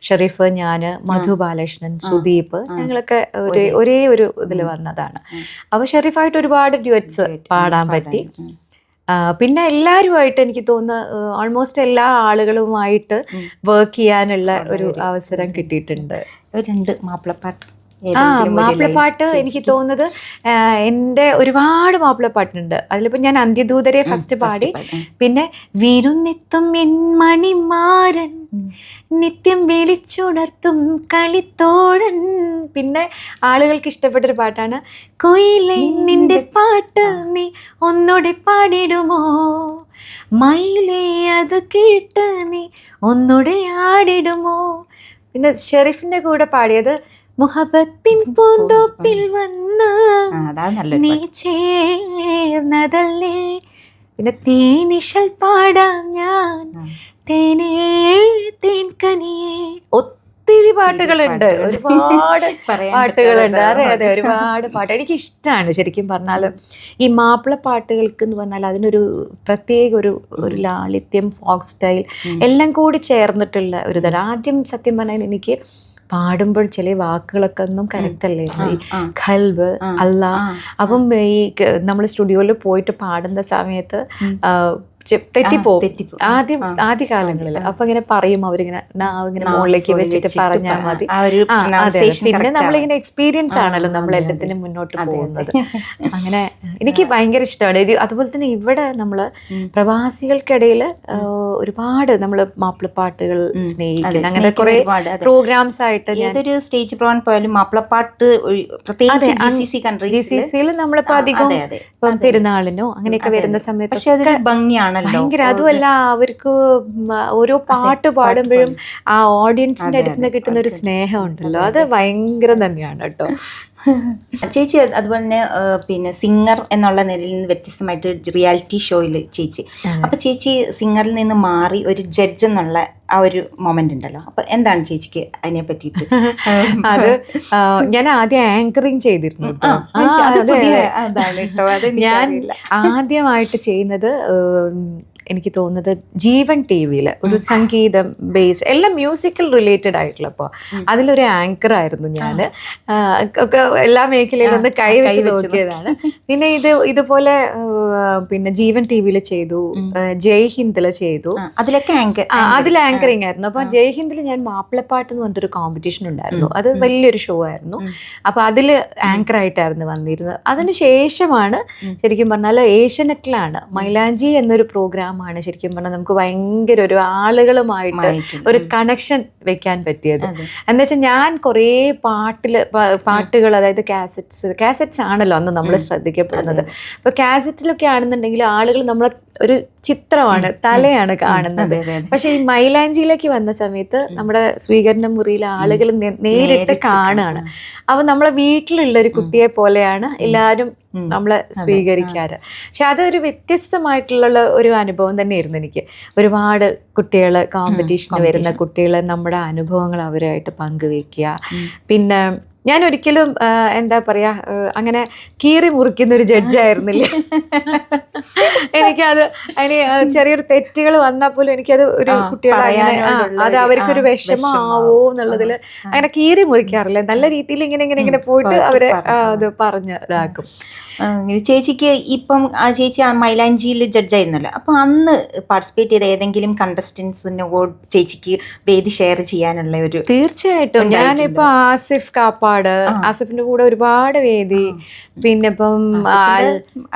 ഷെരീഫ്, ഞാൻ, മധു ബാലകൃഷ്ണൻ, സുദീപ്, ഞങ്ങളൊക്കെ ഒരേ ഒരു ഇതിൽ വന്നതാണ്. അപ്പോൾ ഷെരീഫായിട്ട് ഒരുപാട് ഡ്യുവറ്റ്സ് പാടാൻ പറ്റി. പിന്നെ എല്ലാവരുമായിട്ട് എനിക്ക് തോന്നുന്നു ഓൾമോസ്റ്റ് എല്ലാ ആളുകളുമായിട്ട് വർക്ക് ചെയ്യാനുള്ള ഒരു അവസരം കിട്ടിയിട്ടുണ്ട്. 2 മാപ്പിളപ്പാട്ട് മാപ്പിളപ്പാട്ട് എനിക്ക് തോന്നുന്നത് എൻ്റെ ഒരുപാട് മാപ്പിളപ്പാട്ടുണ്ട്. അതിലിപ്പോൾ ഞാൻ അന്ത്യദൂതരെ ഫസ്റ്റ് പാടി, പിന്നെ വീരുന്നെത്തും എൻ മണിമാരൻ, നിത്യം വിളിച്ചുണർത്തും കളിത്തോഴൻ, പിന്നെ ആളുകൾക്ക് ഇഷ്ടപ്പെട്ടൊരു പാട്ടാണ് കൊയിലേ നിന്റെ പാട്ട് നീ ഒന്നോടെ പാടിടുമോ, മയിലേ അത് കേട്ട് നീ ഒന്നോടെ ആടിടുമോ. പിന്നെ ഷെരീഫിൻ്റെ കൂടെ പാടിയത് മുഹബത്തിൻ പൂന്തോപ്പിൽ വന്ന് നീ ചേർന്നതല്ലേ, പിന്നെ തേനിശൽ പാടാം ഞാൻ തേനേ തേൻകനിയേ. ഒത്തിരി പാട്ടുകളുണ്ട്, ഒരുപാട് പാട്ടുകളുണ്ട്. അതെ ഒരുപാട് പാട്ട് എനിക്കിഷ്ടമാണ്. ശരിക്കും പറഞ്ഞാൽ ഈ മാപ്പിള പാട്ടുകൾക്ക് എന്ന് പറഞ്ഞാൽ അതിനൊരു പ്രത്യേക ഒരു ലാളിത്യം, ഫോക്ക് സ്റ്റൈൽ എല്ലാം കൂടി ചേർന്നിട്ടുള്ള ഒരു ഇതാണ്. ആദ്യം സത്യം പറഞ്ഞാൽ എനിക്ക് പാടുമ്പോൾ ചില വാക്കുകളൊക്കെ ഒന്നും കറക്റ്റ് അല്ലേ, ഈ ഖൽബ് അല്ലാ. അപ്പം ഈ നമ്മൾ സ്റ്റുഡിയോയിൽ പോയിട്ട് പാടുന്ന സമയത്ത് തെറ്റിപ്പോവും ആദ്യ കാലങ്ങളിൽ. അപ്പൊ ഇങ്ങനെ പറയും അവരിങ്ങനെ ഇങ്ങനെ മുകളിലേക്ക് വെച്ചിട്ട് പറഞ്ഞാൽ മതി. അതെ, പിന്നെ നമ്മളിങ്ങനെ എക്സ്പീരിയൻസ് ആണല്ലോ നമ്മൾ എല്ലാത്തിനും മുന്നോട്ട് പോകുന്നത്. അങ്ങനെ എനിക്ക് ഭയങ്കര ഇഷ്ടമാണ്. അതുപോലെ തന്നെ ഇവിടെ നമ്മള് പ്രവാസികൾക്കിടയിൽ ഒരുപാട് നമ്മള് മാപ്പിളപ്പാട്ടുകൾ സ്നേഹിക്കുന്നു. അങ്ങനെ കുറെ പ്രോഗ്രാംസ് ആയിട്ട് ഏതൊരു സ്റ്റേജ് പ്രോഗ്രാം പോയാലും മാപ്പിളപ്പാട്ട് പ്രത്യേകിച്ച് GCC-യിൽ നമ്മളിപ്പോ അധികം പെരുന്നാളിനോ അങ്ങനെയൊക്കെ വരുന്ന സമയത്ത് പക്ഷെ അതൊരു ഭംഗിയാണ് ഭയങ്കര. അതുമല്ല അവർക്ക് ഓരോ പാട്ട് പാടുമ്പോഴും ആ ഓഡിയൻസിന്റെ അടുത്ത് നിന്ന് കിട്ടുന്ന ഒരു സ്നേഹം ഉണ്ടല്ലോ, അത് ഭയങ്കര തന്നെയാണ് കേട്ടോ. ചേച്ചി അതുപോലെ തന്നെ പിന്നെ സിംഗർ എന്നുള്ള നിലയിൽ നിന്ന് വ്യത്യസ്തമായിട്ട് റിയാലിറ്റി ഷോയിൽ ചേച്ചി, അപ്പൊ ചേച്ചി സിംഗറിൽ നിന്ന് മാറി ഒരു ജഡ്ജ് എന്നുള്ള ആ ഒരു മൊമെന്റ് ഉണ്ടല്ലോ, അപ്പൊ എന്താണ് ചേച്ചിക്ക് അതിനെ പറ്റിയിട്ട്? അത് ഞാൻ ആദ്യം ആങ്കറിങ് ചെയ്തിരുന്നു. ഞാൻ ആദ്യമായിട്ട് ചെയ്യുന്നത് എനിക്ക് തോന്നുന്നത് ജീവൻ TV-യിൽ ഒരു സംഗീതം ബേസ് എല്ലാം മ്യൂസിക്കൽ റിലേറ്റഡ് ആയിട്ടുള്ള, അപ്പോൾ അതിലൊരു ആങ്കർ ആയിരുന്നു ഞാൻ. ഒക്കെ എല്ലാ മേഖലയിലും ഒന്ന് കൈവച്ച് നോക്കിയതാണ്. പിന്നെ ഇതുപോലെ പിന്നെ ജീവൻ TV-യിൽ ചെയ്തു, ജയ് ഹിന്ദിൽ ചെയ്തു. അതിൽ ആങ്കറിങ് ആയിരുന്നു. അപ്പോൾ ജയ് ഹിന്ദിൽ ഞാൻ മാപ്പിളപ്പാട്ട് എന്ന് പറഞ്ഞിട്ടൊരു കോമ്പറ്റീഷൻ ഉണ്ടായിരുന്നു. അത് വലിയൊരു ഷോ ആയിരുന്നു. അപ്പോൾ അതിൽ ആങ്കറായിട്ടായിരുന്നു വന്നിരുന്നത്. അതിന് ശേഷമാണ് ശരിക്കും പറഞ്ഞാൽ ഏഷ്യാനെറ്റിലാണ് മൈലാഞ്ചി എന്നൊരു പ്രോഗ്രാം പ്രോഗ്രാമാണ് ശരിക്കും പറഞ്ഞാൽ നമുക്ക് ഭയങ്കര ഒരു ആളുകളുമായിട്ട് ഒരു കണക്ഷൻ വെക്കാൻ പറ്റിയത്. എന്ന് വെച്ചാൽ ഞാൻ കുറേ പാട്ടുകൾ, അതായത് കാസറ്റ്സ് ആണല്ലോ അന്ന് നമ്മൾ ശ്രദ്ധിക്കപ്പെടുന്നത്. അപ്പോൾ കാസറ്റിലൊക്കെ ആണെന്നുണ്ടെങ്കിൽ ആളുകൾ നമ്മളെ ഒരു ചിത്രമാണ്, തലയാണ് കാണുന്നത്. പക്ഷെ ഈ മൈലാഞ്ചിയിലേക്ക് വന്ന സമയത്ത് നമ്മുടെ സ്വീകരണ മുറിയിൽ ആളുകൾ നേരിട്ട് കാണുകയാണ്. അപ്പൊ നമ്മളെ വീട്ടിലുള്ള ഒരു കുട്ടിയെ പോലെയാണ് എല്ലാവരും നമ്മളെ സ്വീകരിക്കാറ്. പക്ഷെ അതൊരു വ്യത്യസ്തമായിട്ടുള്ള ഒരു അനുഭവം തന്നെയായിരുന്നു എനിക്ക്. ഒരുപാട് കുട്ടികൾ, കോമ്പറ്റീഷന് വരുന്ന കുട്ടികൾ നമ്മുടെ അനുഭവങ്ങൾ അവരുമായിട്ട് പങ്കുവെക്കുക. പിന്നെ ഞാൻ ഒരിക്കലും എന്താ പറയാ, അങ്ങനെ കീറി മുറിക്കുന്ന ഒരു ജഡ്ജായിരുന്നില്ല. എനിക്കത് അതിന് ചെറിയൊരു തെറ്റുകൾ വന്നാൽ പോലും എനിക്കത് ഒരു കുട്ടികളെ അത് അവർക്കൊരു വിഷമമാവോ എന്നുള്ളതിൽ അങ്ങനെ കീറി മുറിക്കാറില്ല. നല്ല രീതിയിൽ ഇങ്ങനെ പോയിട്ട് അവരെ അത് പറഞ്ഞ് ഇതാക്കും. ചേച്ചിക്ക് ഇപ്പം ചേച്ചി ആ മൈലാഞ്ചിയിൽ ജഡ്ജായിരുന്നല്ലോ, അപ്പോൾ അന്ന് പാർട്ടിസിപ്പേറ്റ് ചെയ്ത ഏതെങ്കിലും കണ്ടസ്റ്റൻസിനോട് ചേച്ചിക്ക് വേദി ഷെയർ ചെയ്യാനുള്ള ഒരു? തീർച്ചയായിട്ടും. ഞാനിപ്പോ ആസിഫ് കാപ്പാട്, ആസിഫിന്റെ കൂടെ ഒരുപാട് വേദി, പിന്നെ ഇപ്പം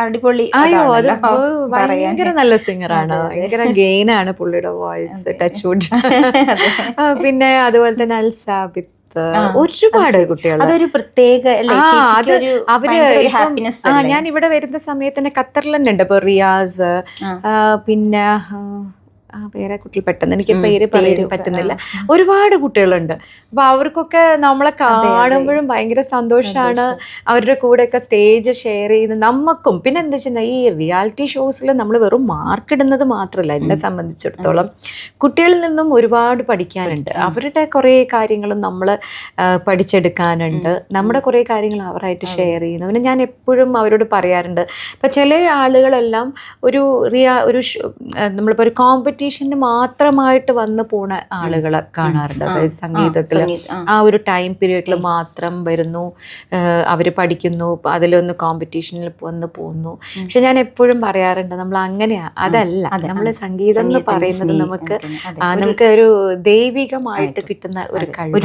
അടിപൊളി, അത് ഭയങ്കര നല്ല സിംഗറാണ്, ഭയങ്കര ഗെയിനാണ് പുള്ളിയുടെ വോയിസ്, ടച്ച് വുഡ്. പിന്നെ അതുപോലെ തന്നെ അൽ സാബിത്ത്, ഒരുപാട് കുട്ടികൾ. അതൊരു പ്രത്യേക ഞാൻ ഇവിടെ വരുന്ന സമയത്ത് തന്നെ ഖത്തറിൽ തന്നെ ഉണ്ട്. ഇപ്പൊ റിയാസ്, പിന്നെ വേറെ കുട്ടികൾ പെട്ടെന്ന് എനിക്ക് പേര് പറയാൻ പറ്റുന്നില്ല, ഒരുപാട് കുട്ടികളുണ്ട്. അപ്പൊ അവർക്കൊക്കെ നമ്മളെ കാണുമ്പോഴും ഭയങ്കര സന്തോഷമാണ്. അവരുടെ കൂടെയൊക്കെ സ്റ്റേജ് ഷെയർ ചെയ്യുന്നത് നമുക്കും. പിന്നെ എന്താ വെച്ചാൽ ഈ റിയാലിറ്റി ഷോസിൽ നമ്മൾ വെറും മാർക്ക് ഇടുന്നത് മാത്രമല്ല, എന്നെ സംബന്ധിച്ചിടത്തോളം കുട്ടികളിൽ നിന്നും ഒരുപാട് പഠിക്കാനുണ്ട്. അവരുടെ കുറേ കാര്യങ്ങളും നമ്മൾ പഠിച്ചെടുക്കാനുണ്ട്. നമ്മുടെ കുറേ കാര്യങ്ങൾ അവരായിട്ട് ഷെയർ ചെയ്യുന്നു. പിന്നെ ഞാൻ എപ്പോഴും അവരോട് പറയാറുണ്ട്, ഇപ്പം ചില ആളുകളെല്ലാം ഒരു നമ്മളിപ്പോൾ ഒരു കോമ്പറ്റീഷന് മാത്രമായിട്ട് വന്നു പോണ ആളുകളെ കാണാറുണ്ട്. അതായത് സംഗീതത്തിൽ ആ ഒരു ടൈം പീരീഡിൽ മാത്രം വരുന്നു, അവർ പഠിക്കുന്നു, അതിലൊന്ന് കോമ്പറ്റീഷനിൽ വന്ന് പോകുന്നു. പക്ഷെ ഞാൻ എപ്പോഴും പറയാറുണ്ട്, നമ്മൾ അങ്ങനെയാ, അതല്ല. നമ്മൾ സംഗീതം എന്ന് പറയുന്നത് നമുക്ക് ഒരു ദൈവികമായിട്ട് കിട്ടുന്ന ഒരു കഴിവ്,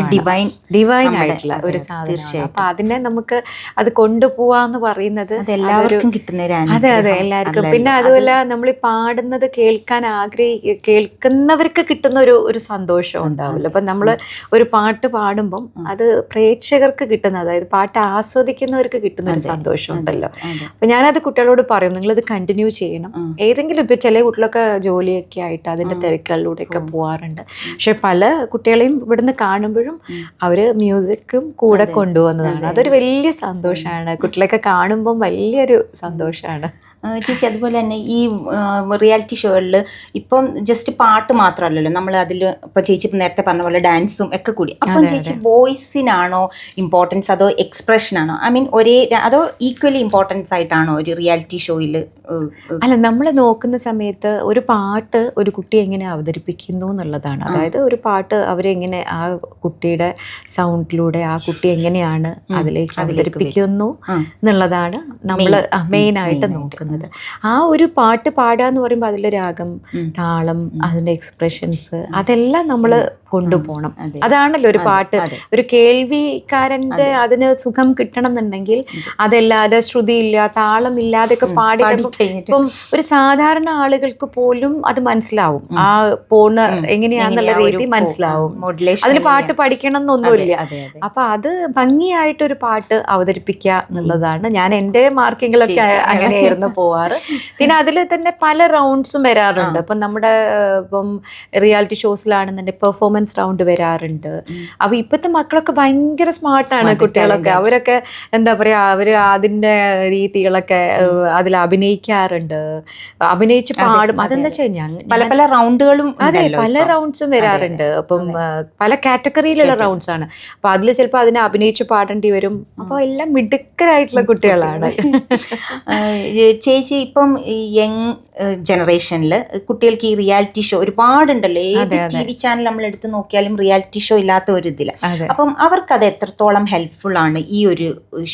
ഡിവൈൻ ആയിട്ടുള്ള ഒരു സാധനം. അപ്പൊ അതിനെ നമുക്ക് അത് കൊണ്ടുപോവാന്ന് പറയുന്നത് എല്ലാവർക്കും കിട്ടുന്ന, അതെ എല്ലാവർക്കും. പിന്നെ അതുപോലെ നമ്മൾ ഈ പാടുന്നത് കേൾക്കുന്നവർക്ക് കിട്ടുന്ന ഒരു സന്തോഷം ഉണ്ടാവില്ല. അപ്പം നമ്മൾ ഒരു പാട്ട് പാടുമ്പം അത് പ്രേക്ഷകർക്ക് കിട്ടുന്ന, അതായത് പാട്ട് ആസ്വദിക്കുന്നവർക്ക് കിട്ടുന്ന ഒരു സന്തോഷം ഉണ്ടല്ലോ. അപ്പം ഞാനത് കുട്ടികളോട് പറയും, നിങ്ങളിത് കണ്ടിന്യൂ ചെയ്യണം. ഏതെങ്കിലും ഇപ്പം ചില കുട്ടികളൊക്കെ ജോലിയൊക്കെ ആയിട്ട് അതിൻ്റെ തിരക്കുകളിലൂടെയൊക്കെ പോകാറുണ്ട്. പക്ഷെ പല കുട്ടികളെയും ഇവിടുന്ന് കാണുമ്പോഴും അവർ മ്യൂസിക്കും കൂടെ കൊണ്ടുപോകുന്നതാണ്. അതൊരു വലിയ സന്തോഷമാണ്. കുട്ടികളൊക്കെ കാണുമ്പം വലിയൊരു സന്തോഷമാണ്. ചേച്ചി അതുപോലെ തന്നെ ഈ റിയാലിറ്റി ഷോകളിൽ ഇപ്പം ജസ്റ്റ് പാട്ട് മാത്രമല്ലല്ലോ, നമ്മൾ അതിൽ ഇപ്പോൾ ചേച്ചി ഇപ്പം നേരത്തെ പറഞ്ഞ പോലെ ഡാൻസും ഒക്കെ കൂടി. അപ്പം ചേച്ചി വോയിസിനാണോ ഇമ്പോർട്ടൻസ് അതോ എക്സ്പ്രഷനാണോ, ഐ മീൻ അതോ ഈക്വലി ഇമ്പോർട്ടൻസ് ആയിട്ടാണോ ഒരു റിയാലിറ്റി ഷോയിൽ? അല്ല, നമ്മൾ നോക്കുന്ന സമയത്ത് ഒരു പാട്ട് ഒരു കുട്ടി എങ്ങനെ അവതരിപ്പിക്കുന്നു എന്നുള്ളതാണ്. അതായത് ഒരു പാട്ട് അവരെങ്ങനെ ആ കുട്ടിയുടെ സൗണ്ടിലൂടെ ആ കുട്ടി എങ്ങനെയാണ് അതിലേക്ക് അവതരിപ്പിക്കുന്നു എന്നുള്ളതാണ് നമ്മൾ മെയിനായിട്ട് നോക്കുന്നത്. ആ ഒരു പാട്ട് പാടുക എന്ന് പറയുമ്പോൾ അതിലെ രാഗം, താളം, അതിൻ്റെ എക്സ്പ്രഷൻസ്, അതെല്ലാം നമ്മൾ കൊണ്ടുപോകണം. അതാണല്ലോ ഒരു പാട്ട്. ഒരു കേൾവിക്കാരൻ്റെ അതിന് സുഖം കിട്ടണം എന്നുണ്ടെങ്കിൽ അതല്ലാതെ ശ്രുതിയില്ല, താളം ഇല്ലാതെയൊക്കെ പാടി ഇപ്പം ഒരു സാധാരണ ആളുകൾക്ക് പോലും അത് മനസ്സിലാവും. ആ പോണ എങ്ങനെയാന്നുള്ള രീതി മനസ്സിലാവും. അതിന് പാട്ട് പഠിക്കണം എന്നൊന്നുമില്ല. അപ്പൊ അത് ഭംഗിയായിട്ടൊരു പാട്ട് അവതരിപ്പിക്കുക എന്നുള്ളതാണ്. ഞാൻ എൻ്റെ മാർക്കിങ്ങിലൊക്കെ അങ്ങനെയായിരുന്നു പോവാറ്. പിന്നെ അതിൽ തന്നെ പല റൗണ്ട്സും വരാറുണ്ട്. ഇപ്പം നമ്മുടെ ഇപ്പം റിയാലിറ്റി ഷോസിലാണെന്നുണ്ടെങ്കിൽ പെർഫോമൻസ് റൗണ്ട് വരാറുണ്ട്. അപ്പൊ ഇപ്പോഴത്തെ മക്കളൊക്കെ ഭയങ്കര സ്മാർട്ടാണ് കുട്ടികളൊക്കെ. അവരൊക്കെ എന്താ പറയാ, അവർ അതിൻ്റെ രീതികളൊക്കെ അതിൽ അഭിനയിക്കാറുണ്ട്, അഭിനയിച്ച് പാടും. അതെന്താ വെച്ചാൽ പല പല റൗണ്ടുകളും, അതെ പല റൗണ്ട്സും വരാറുണ്ട്. അപ്പം പല കാറ്റഗറിയിലുള്ള റൗണ്ട്സ് ആണ്. അപ്പൊ അതിൽ ചിലപ്പോൾ അതിനെ അഭിനയിച്ച് പാടേണ്ടി വരും. അപ്പോൾ എല്ലാം മിടുക്കരായിട്ടുള്ള കുട്ടികളാണ്. ചേച്ചി ഇപ്പം യങ് ജനറേഷനിൽ കുട്ടികൾക്ക് ഈ റിയാലിറ്റി ഷോ ഒരുപാടുണ്ടല്ലോ. ഏത് TV ചാനൽ നമ്മൾ എടുത്ത് നോക്കിയാലും റിയാലിറ്റി ഷോ ഇല്ലാത്ത ഒരു ഇതില്ല. അപ്പം അവർക്കത് എത്രത്തോളം ഹെൽപ്ഫുൾ ആണ് ഈ ഒരു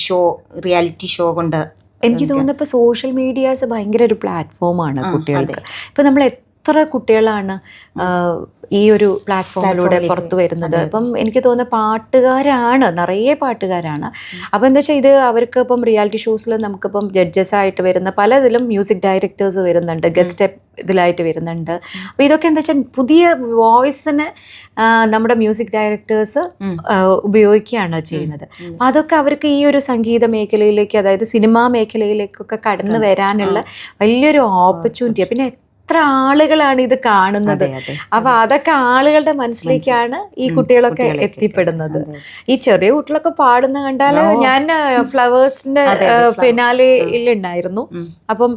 ഷോ, റിയാലിറ്റി ഷോ കൊണ്ട്? എനിക്ക് തോന്നുന്നു ഇപ്പോൾ സോഷ്യൽ മീഡിയാസ് ഭയങ്കര ഒരു പ്ലാറ്റ്ഫോമാണ് കുട്ടികൾക്ക്. ഇപ്പം നമ്മൾ എത്ര കുട്ടികളാണ് ഈ ഒരു പ്ലാറ്റ്ഫോമിലൂടെ പുറത്തു വരുന്നത്. ഇപ്പം എനിക്ക് തോന്നുന്ന പാട്ടുകാരാണ്, നിറയെ പാട്ടുകാരാണ്. അപ്പം എന്താ വെച്ചാൽ ഇത് അവർക്ക് ഇപ്പം റിയാലിറ്റി ഷോസിൽ നമുക്കിപ്പം ജഡ്ജസ് ആയിട്ട് വരുന്ന പലതിലും മ്യൂസിക് ഡയറക്ടേഴ്സ് വരുന്നുണ്ട്, ഗസ്റ്റ് ഇതിലായിട്ട് വരുന്നുണ്ട്. അപ്പോൾ ഇതൊക്കെ എന്താ വെച്ചാൽ പുതിയ വോയിസിന് നമ്മുടെ മ്യൂസിക് ഡയറക്ടേഴ്സ് ഉപയോഗിക്കുകയാണ് ചെയ്യുന്നത്. അപ്പം അതൊക്കെ അവർക്ക് ഈ ഒരു സംഗീത മേഖലയിലേക്ക്, അതായത് സിനിമാ മേഖലയിലേക്കൊക്കെ കടന്നു വരാനുള്ള വലിയൊരു ഓപ്പർച്യൂണിറ്റിയാണ്. പിന്നെ എത്ര ആളുകളാണ് ഇത് കാണുന്നത്. അപ്പൊ അതൊക്കെ ആളുകളുടെ മനസ്സിലേക്കാണ് ഈ കുട്ടികളൊക്കെ എത്തിപ്പെടുന്നത്. ഈ ചെറിയ കുട്ടികളൊക്കെ പാടുന്ന കണ്ടാല്, ഞാൻ ഫ്ലവേഴ്സിന്റെ ഫിനാലെയിലുണ്ടായിരുന്നു. അപ്പം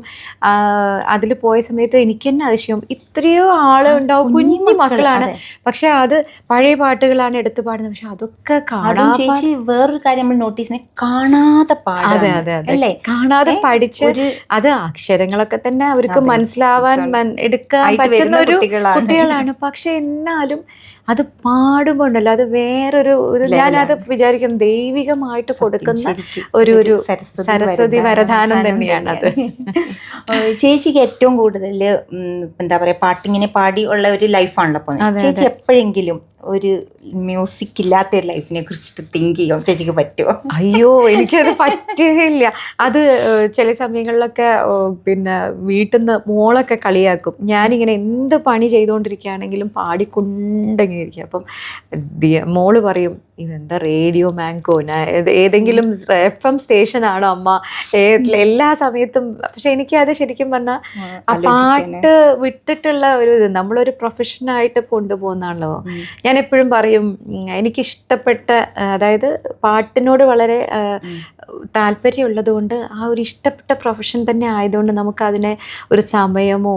അതിൽ പോയ സമയത്ത് എനിക്ക് തന്നെ അതിശയം, ഇത്രയോ ആളുണ്ടാവും, കുഞ്ഞു മക്കളാണ്, പക്ഷെ അത് പഴയ പാട്ടുകളാണ് എടുത്തു പാടുന്നത്. പക്ഷെ അതൊക്കെ കാണാൻ ചേച്ചി വേറൊരു കാര്യം നമ്മൾ നോട്ടീസ് ചെയ്യാൻ, കാണാതെ പാടാം. അതെ അതെ അതെ, കാണാതെ പഠിച്ച് അത് അക്ഷരങ്ങളൊക്കെ തന്നെ അവർക്ക് മനസ്സിലാവാൻ എടുക്കാൻ പറ്റുന്ന ഒരു കുട്ടികളാണ്. പക്ഷെ എന്നാലും അത് പാടുമ്പോണ്ടല്ലോ, അത് വേറൊരു ഞാനത് വിചാരിക്കും ദൈവികമായിട്ട് കൊടുക്കുന്ന ഒരു സരസ്വതി വരദാനം തന്നെയാണ് അത്. ചേച്ചിക്ക് ഏറ്റവും കൂടുതൽ എന്താ പറയാ, പാട്ടിങ്ങനെ പാടി ഉള്ള ഒരു ലൈഫാണല്ലോ പോകുന്നത്. ചേച്ചി എപ്പോഴെങ്കിലും ഒരു മ്യൂസിക് ഇല്ലാത്ത ഒരു ലൈഫിനെ കുറിച്ചിട്ട് തിങ്ക് ചെയ്യോ? ചേച്ചിക്ക് പറ്റുമോ? അയ്യോ, എനിക്കത് പറ്റുകയില്ല. അത് ചില സമയങ്ങളിലൊക്കെ പിന്നെ വീട്ടിൽ നിന്ന് മോളൊക്കെ കളിയാക്കും. ഞാനിങ്ങനെ എന്ത് പണി ചെയ്തുകൊണ്ടിരിക്കുകയാണെങ്കിലും പാടിക്കൊണ്ടിങ്ങനെ ഇരിക്കും. അപ്പം മോള് പറയും, ഇതെന്താ റേഡിയോ മാങ്കോന, ഏതെങ്കിലും FM സ്റ്റേഷനാണോ അമ്മ എല്ലാ സമയത്തും? പക്ഷെ എനിക്കത് ശരിക്കും പറഞ്ഞാൽ ആ പാട്ട് വിട്ടിട്ടുള്ള ഒരു ഇത് നമ്മളൊരു പ്രൊഫഷനായിട്ട് കൊണ്ടുപോകുന്നതാണല്ലോ. ഞാൻ എപ്പോഴും പറയും, എനിക്കിഷ്ടപ്പെട്ട, അതായത് പാട്ടിനോട് വളരെ താല്പര്യമുള്ളത് കൊണ്ട് ആ ഒരു ഇഷ്ടപ്പെട്ട പ്രൊഫഷൻ തന്നെ ആയതുകൊണ്ട് നമുക്കതിനെ ഒരു സമയമോ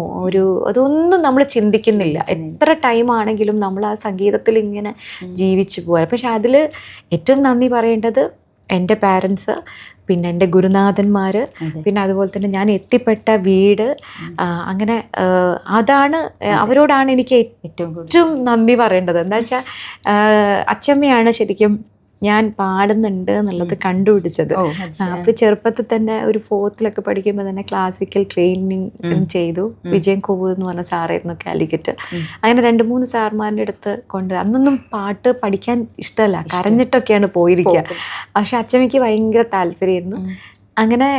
അതൊന്നും നമ്മൾ ചിന്തിക്കുന്നില്ല. എത്ര ടൈം ആണെങ്കിലും നമ്മൾ ആ സംഗീതത്തിൽ ഇങ്ങനെ ജീവിച്ചു പോകാം. പക്ഷെ അതിൽ ഏറ്റവും നന്ദി പറയേണ്ടത് എൻ്റെ പാരൻസ്, പിന്നെ എൻ്റെ ഗുരുനാഥന്മാർ, പിന്നെ അതുപോലെ തന്നെ ഞാൻ എത്തിപ്പെട്ട വീട്. അങ്ങനെ അതാണ്, അവരോടാണ് എനിക്ക് ഏറ്റവും നന്ദി പറയേണ്ടത്. എന്താ വെച്ചാൽ അച്ചമ്മയാണ് ശരിക്കും ഞാൻ പാടുന്നുണ്ട് എന്നുള്ളത് കണ്ടുപിടിച്ചത്. അപ്പോൾ ചെറുപ്പത്തിൽ തന്നെ ഒരു 4th പഠിക്കുമ്പോൾ തന്നെ ക്ലാസിക്കൽ ട്രെയിനിങ് ചെയ്തു. വിജയൻ കോവൂർ എന്ന് പറഞ്ഞ സാറായിരുന്നു കാലിക്കറ്റ്. അങ്ങനെ 2-3 സാർമാരുടെ അടുത്ത് അന്നൊന്നും പാട്ട് പഠിക്കാൻ ഇഷ്ടമല്ല, കരഞ്ഞിട്ടൊക്കെയാണ് പോയിരിക്കുക. പക്ഷെ അച്ചമ്മയ്ക്ക് ഭയങ്കര താല്പര്യമായിരുന്നു. അങ്ങനെ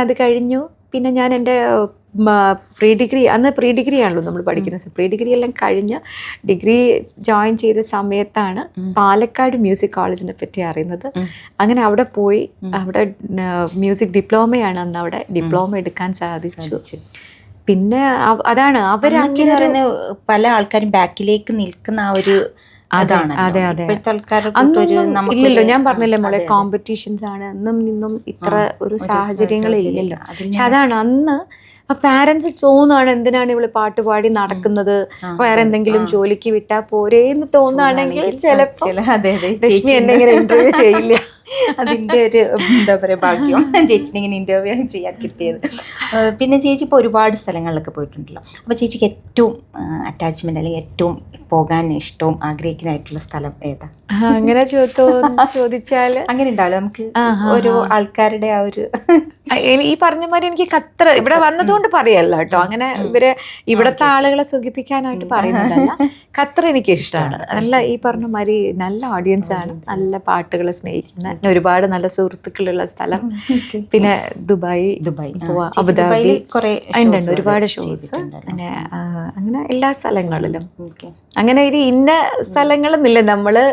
അത് കഴിഞ്ഞു. പിന്നെ ഞാൻ എൻ്റെ പ്രീ ഡിഗ്രി, അന്ന് പ്രീ ഡിഗ്രി ആണല്ലോ നമ്മൾ പഠിക്കുന്നത്. പ്രീ ഡിഗ്രി എല്ലാം കഴിഞ്ഞ് ഡിഗ്രി ജോയിൻ ചെയ്ത സമയത്താണ് പാലക്കാട് മ്യൂസിക് കോളേജിനെ പറ്റി അറിയുന്നത്. അങ്ങനെ അവിടെ പോയി, അവിടെ മ്യൂസിക് ഡിപ്ലോമയാണ് അന്ന്, അവിടെ ഡിപ്ലോമ എടുക്കാൻ സാധിച്ചു. പിന്നെ അതാണ് അവരൊക്കെ പറയുന്നത്, പല ആൾക്കാരും ബാക്കിലേക്ക് നിൽക്കുന്ന ആ ഒരു അതാണ്. അതെ അതെ, ഇല്ലല്ലോ, ഞാൻ പറഞ്ഞില്ലേ മോളെ, കോമ്പറ്റീഷൻസ് ആണ്. നിന്നും ഇത്ര ഒരു സാഹചര്യങ്ങൾ ഇല്ലല്ലോ. പക്ഷെ അതാണ് അന്ന് പാരൻസ് തോന്നുകയാണ്, എന്തിനാണ് ഇവള് പാട്ട് പാടി നടക്കുന്നത്, വേറെ എന്തെങ്കിലും ജോലിക്ക് വിട്ടാൽ പോരേന്ന് തോന്നുകയാണെങ്കിൽ ചിലപ്പോൾ രശ്മി എന്നെ ഇങ്ങനെ ഇന്റർവ്യൂ ചെയ്യില്ല. അതിൻ്റെ ഒരു എന്താ പറയുക ഭാഗ്യം, ചേച്ചിനെ ഇങ്ങനെ ഇന്റർവ്യൂ ചെയ്യാൻ കിട്ടിയത്. പിന്നെ ചേച്ചി ഇപ്പോൾ ഒരുപാട് സ്ഥലങ്ങളിലൊക്കെ പോയിട്ടുണ്ടല്ലോ. അപ്പോൾ ചേച്ചിക്ക് ഏറ്റവും അറ്റാച്ച്മെന്റ് അല്ലെങ്കിൽ ഏറ്റവും പോകാൻ ഇഷ്ടവും ആഗ്രഹിക്കുന്നതായിട്ടുള്ള സ്ഥലം ഏതാ? അങ്ങനെ ചോദിച്ചാൽ അങ്ങനെ ഉണ്ടാവില്ല, നമുക്ക് ഓരോ ആൾക്കാരുടെ ആ ഒരു ഈ പറഞ്ഞ മാതിരി എനിക്ക് ഖത്തർ ഇവിടെ വന്നതുകൊണ്ട് പറയല്ല കേട്ടോ, അങ്ങനെ ഇവിടുത്തെ ആളുകളെ സുഖിപ്പിക്കാനായിട്ട് പറയുന്നതല്ല. ഖത്തർ എനിക്ക് ഇഷ്ടമാണ്. നല്ല ഈ പറഞ്ഞ മാതിരി നല്ല ഓഡിയൻസ് ആണ്, നല്ല പാട്ടുകളെ സ്നേഹിക്കുന്ന, ഒരുപാട് നല്ല സുഹൃത്തുക്കളുള്ള സ്ഥലം. പിന്നെ ദുബായ് അബുദാബി ഉണ്ട്, ഒരുപാട് ഷോസ്. അങ്ങനെ എല്ലാ സ്ഥലങ്ങളിലും, അങ്ങനെ ഒരു ഇന്ന സ്ഥലങ്ങളെന്നില്ല, നമ്മള്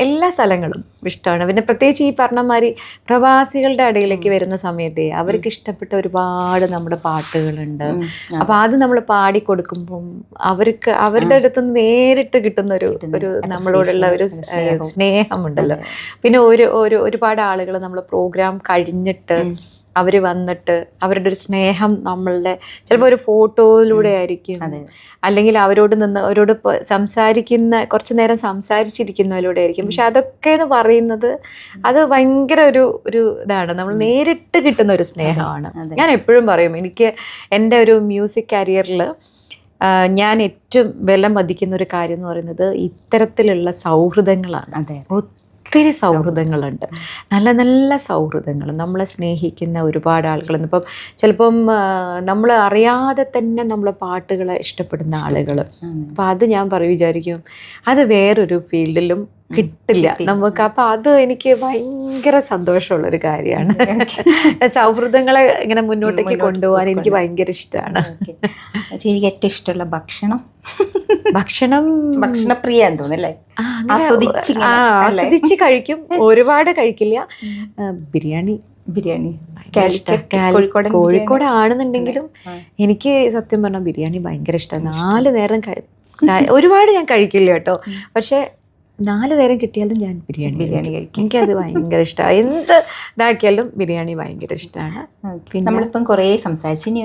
എല്ലാ സ്ഥലങ്ങളും ഇഷ്ടമാണ്. പിന്നെ പ്രത്യേകിച്ച് ഈ പറഞ്ഞ മാതിരി പ്രവാസികളുടെ ഇടയിലേക്ക് വരുന്ന സമയത്ത് അവർക്ക് ഇഷ്ടപ്പെട്ട ഒരുപാട് നമ്മുടെ പാട്ടുകളുണ്ട്. അപ്പം അത് നമ്മൾ പാടിക്കൊടുക്കുമ്പം അവർക്ക് അവരുടെ അടുത്തുനിന്ന് നേരിട്ട് കിട്ടുന്ന ഒരു നമ്മളോടുള്ള ഒരു സ്നേഹമുണ്ടല്ലോ. പിന്നെ ഒരുപാട് ആളുകൾ നമ്മൾ പ്രോഗ്രാം കഴിഞ്ഞിട്ട് അവർ വന്നിട്ട് അവരുടെ ഒരു സ്നേഹം നമ്മളുടെ ചിലപ്പോൾ ഒരു ഫോട്ടോയിലൂടെ ആയിരിക്കും, അല്ലെങ്കിൽ അവരോട് സംസാരിക്കുന്ന കുറച്ച് നേരം സംസാരിച്ചിരിക്കുന്നതിലൂടെ ആയിരിക്കും. പക്ഷെ അതൊക്കെ എന്ന് പറയുന്നത് അത് ഭയങ്കര ഒരു ഇതാണ്, നമ്മൾ നേരിട്ട് കിട്ടുന്ന ഒരു സ്നേഹമാണ്. ഞാൻ എപ്പോഴും പറയും, എനിക്ക് എൻ്റെ ഒരു മ്യൂസിക് കരിയറിൽ ഞാൻ ഏറ്റവും വില മതിക്കുന്ന ഒരു കാര്യം എന്ന് പറയുന്നത് ഇത്തരത്തിലുള്ള സൗഹൃദങ്ങളാണ്. ഒത്തിരി സൗഹൃദങ്ങളുണ്ട്, നല്ല നല്ല സൗഹൃദങ്ങൾ, നമ്മളെ സ്നേഹിക്കുന്ന ഒരുപാട് ആളുകളുണ്ട്. ഇപ്പം ചിലപ്പം നമ്മൾ അറിയാതെ തന്നെ നമ്മളെ പാട്ടുകളെ ഇഷ്ടപ്പെടുന്ന ആളുകൾ. അപ്പം അത് ഞാൻ വിചാരിക്കും അത് വേറൊരു ഫീൽഡിലും കിട്ടില്ല നമുക്ക്. അപ്പം അത് എനിക്ക് ഭയങ്കര സന്തോഷമുള്ളൊരു കാര്യമാണ്. സൗഹൃദങ്ങളെ ഇങ്ങനെ മുന്നോട്ടേക്ക് കൊണ്ടുപോകാൻ എനിക്ക് ഭയങ്കര ഇഷ്ടമാണ്. എനിക്ക് ഏറ്റവും ഇഷ്ടമുള്ള ഭക്ഷണപ്രിയാന്ന് തോന്നുന്നല്ലേ? ആസ്വദിച്ച് കഴിക്കും, ഒരുപാട് കഴിക്കില്ല. ബിരിയാണി കോഴിക്കോട് ആണെന്നുണ്ടെങ്കിലും എനിക്ക് സത്യം പറഞ്ഞാൽ ബിരിയാണി ഭയങ്കര ഇഷ്ടമാണ്. 4 നേരം ഒരുപാട് ഞാൻ കഴിക്കില്ല കേട്ടോ, പക്ഷെ 4 നേരം കിട്ടിയാലും ഞാൻ ബിരിയാണി കഴിക്കും. എനിക്കത് ഭയങ്കര ഇഷ്ടമാണ്. എന്ത് ഇതാക്കിയാലും ബിരിയാണി ഭയങ്കര ഇഷ്ടമാണ്. പിന്നെ നമ്മളിപ്പം കുറേ സംസാരിച്ചു. ഇനി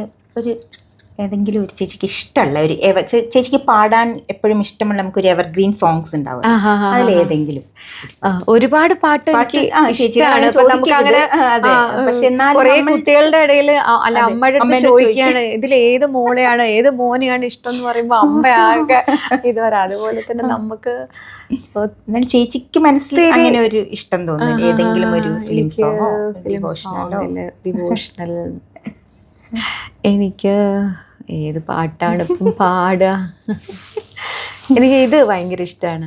ഏതെങ്കിലും ഒരു ചേച്ചിക്ക് ഇഷ്ടമുള്ള ചേച്ചിക്ക് പാടാൻ എപ്പോഴും ഇഷ്ടമുള്ള നമുക്കൊരു എവർഗ്രീൻ സോങ്സ് ഉണ്ടാവും, അതിലേതെങ്കിലും? ഒരുപാട് പാട്ട് ഇഷ്ടമാണ്. കുറെ കുട്ടികളുടെ ഇടയിൽ അല്ല അമ്മയുടെ ചോദിക്കുകയാണ് ഇതിൽ ഏത് മോളെയാണ് ഏത് മോനെയാണ് ഇഷ്ടം എന്ന് പറയുമ്പോൾ അമ്മ ആകെ ഇതുവരെ. അതുപോലെ തന്നെ നമുക്ക് ചേച്ചിക്ക് മനസ്സിൽ അങ്ങനെ ഒരു ഇഷ്ടം തോന്നുന്നു, ഏതെങ്കിലും ഒരു ഫിലിം സോങ്ങോ ഡിവോഷണൽ? എനിക്ക് ഏത് പാട്ടാണ് ഇപ്പം പാടുക? എനിക്ക് ഇത് ഭയങ്കര ഇഷ്ടമാണ്.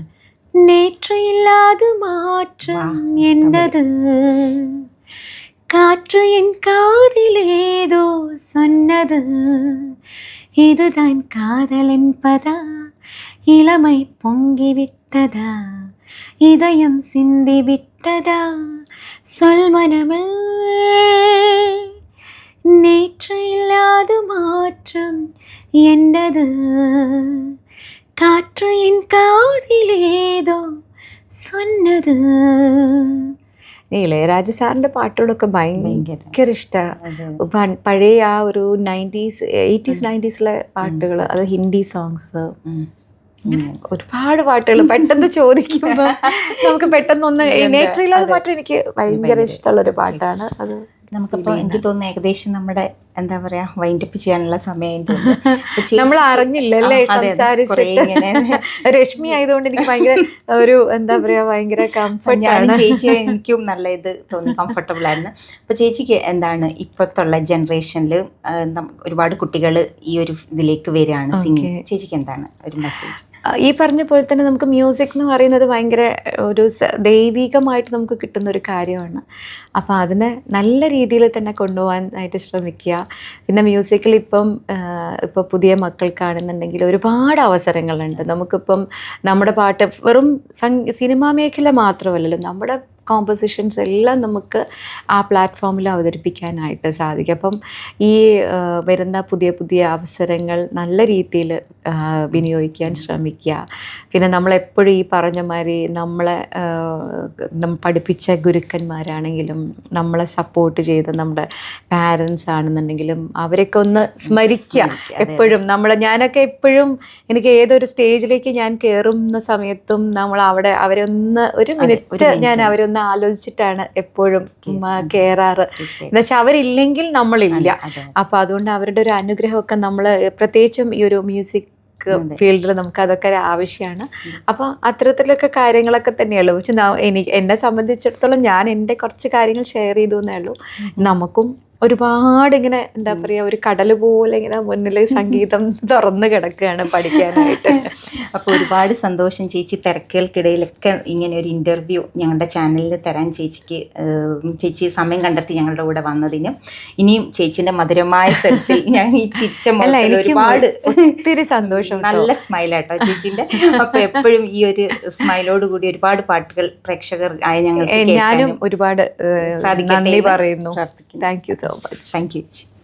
നേற்று இல்லாத மாற்றம் என்னது, காற்று என் காதில் ஏதோ சொன்னது, இதுதான் காதல் என்பதா, இளமை பொங்கிவிட்டதா, இதயம் சிந்திவிட்டதா, சொல் மனமே நேற்று இல்லாத மாற்றம் என்னது, കാറ്റ് എൻ കാതിലേതോ சொன்னது. ഇളയരാജ സാറിൻ്റെ പാട്ടുകളൊക്കെ ഭയങ്കര ഇഷ്ടമാണ്. പഴയ ആ ഒരു 90s 80s 90s പാട്ടുകൾ, അത് ഹിന്ദി സോങ്സ്, ഒരുപാട് പാട്ടുകൾ പെട്ടെന്ന് ചോദിക്കുമ്പോൾ നമുക്ക് പെട്ടെന്നൊന്ന്. നേച്ചറില്ലാത്ത പാട്ട് എനിക്ക് ഭയങ്കര ഇഷ്ടമുള്ളൊരു പാട്ടാണ് അത്. നമുക്കപ്പോൾ എനിക്ക് തോന്നുന്നു ഏകദേശം നമ്മുടെ എന്താ പറയാ വൈൻഡപ്പ് ചെയ്യാനുള്ള സമയം നമ്മൾ അറിഞ്ഞില്ലല്ലേ സംസാരിച്ചിട്ട്. രശ്മി ആയതുകൊണ്ട് എനിക്ക് ഭയങ്കര ഒരു എന്താ പറയാ ഭയങ്കര കംഫർട്ടാണ്. ചേച്ചി എനിക്കും നല്ല ഇത് തോന്നി, കംഫർട്ടബിൾ ആയിരുന്നു. അപ്പോൾ ചേച്ചിക്ക് എന്താണ് ഇപ്പോഴത്തുള്ള ജനറേഷനിൽ ഒരുപാട് കുട്ടികൾ ഈ ഒരു ഇതിലേക്ക് വരികയാണ് സിംഗിങ്, ചേച്ചിക്ക് എന്താണ് ഒരു മെസ്സേജ്? ഈ പറഞ്ഞ പോലെ തന്നെ നമുക്ക് മ്യൂസിക് എന്ന് പറയുന്നത് ഭയങ്കര ഒരു ദൈവികമായിട്ട് നമുക്ക് കിട്ടുന്ന ഒരു കാര്യമാണ്. അപ്പോൾ അതിനെ നല്ല രീതിയിൽ തന്നെ കൊണ്ടുപോകാനായിട്ട് ശ്രമിക്കുക. പിന്നെ മ്യൂസിക്കിൽ ഇപ്പോൾ പുതിയ മക്കൾക്കാണെന്നുണ്ടെങ്കിൽ ഒരുപാട് അവസരങ്ങളുണ്ട്. നമുക്കിപ്പം നമ്മുടെ പാട്ട് വെറും സിനിമാ മേഖല മാത്രമല്ലല്ലോ, നമ്മുടെ കോമ്പോസിഷൻസ് എല്ലാം നമുക്ക് ആ പ്ലാറ്റ്ഫോമിൽ അവതരിപ്പിക്കാനായിട്ട് സാധിക്കും. അപ്പം ഈ വരുന്ന പുതിയ പുതിയ അവസരങ്ങൾ നല്ല രീതിയിൽ വിനിയോഗിക്കാൻ ശ്രമിക്കുക. പിന്നെ നമ്മളെപ്പോഴും ഈ പറഞ്ഞ മാതിരി നമ്മളെ പഠിപ്പിച്ച ഗുരുക്കന്മാരാണെങ്കിലും നമ്മളെ സപ്പോർട്ട് ചെയ്ത നമ്മുടെ പാരൻസ് ആണെന്നുണ്ടെങ്കിലും അവരൊക്കെ ഒന്ന് സ്മരിക്കുക എപ്പോഴും. ഞാനൊക്കെ എപ്പോഴും എനിക്ക് ഏതൊരു സ്റ്റേജിലേക്ക് ഞാൻ കയറുന്ന സമയത്തും നമ്മൾ അവിടെ അവരൊന്ന് ഒരു മിനിറ്റ് ഞാൻ അവരൊന്ന് ആലോചിച്ചിട്ടാണ് എപ്പോഴും കയറാറ്. എന്നുവെച്ചാൽ അവരില്ലെങ്കിൽ നമ്മളില്ല. അപ്പോൾ അതുകൊണ്ട് അവരുടെ ഒരു അനുഗ്രഹമൊക്കെ നമ്മൾ പ്രത്യേകിച്ചും ഈ ഒരു മ്യൂസിക് ഫീൽഡിൽ നമുക്ക് അതൊക്കെ ആവശ്യമാണ്. അപ്പോൾ അത്തരത്തിലൊക്കെ കാര്യങ്ങളൊക്കെ തന്നെയുള്ളൂ. പക്ഷെ എന്നെ സംബന്ധിച്ചിടത്തോളം ഞാൻ എൻ്റെ കുറച്ച് കാര്യങ്ങൾ ഷെയർ ചെയ്തു എന്നേ ഉള്ളൂ. നമുക്കും ഒരുപാട് ഇങ്ങനെ എന്താ പറയുക ഒരു കടൽ പോലെ ഇങ്ങനെ മുന്നിൽ സംഗീതം തുറന്നു കിടക്കുകയാണ് പഠിക്കാനായിട്ട്. അപ്പോൾ ഒരുപാട് സന്തോഷം ചേച്ചി, തിരക്കുകൾക്കിടയിലൊക്കെ ഇങ്ങനെ ഒരു ഇൻ്റർവ്യൂ ഞങ്ങളുടെ ചാനലിൽ തരാൻ ചേച്ചി സമയം കണ്ടെത്തി ഞങ്ങളുടെ കൂടെ വന്നതിന്. ഇനിയും ചേച്ചിൻ്റെ മധുരമായ സ്വരത്തിൽ ഞാൻ ഈ ചിരിച്ച ഒരുപാട് ഒത്തിരി സന്തോഷം, നല്ല സ്മൈലാട്ടോ ചേച്ചിൻ്റെ. അപ്പോൾ എപ്പോഴും ഈ ഒരു സ്മൈലോട് കൂടി ഒരുപാട് പാട്ടുകൾ പ്രേക്ഷകർ ആയ ഞങ്ങൾക്ക് ഞാനും ഒരുപാട് നന്ദി പറയുന്നു. Thank you so much. Thank you.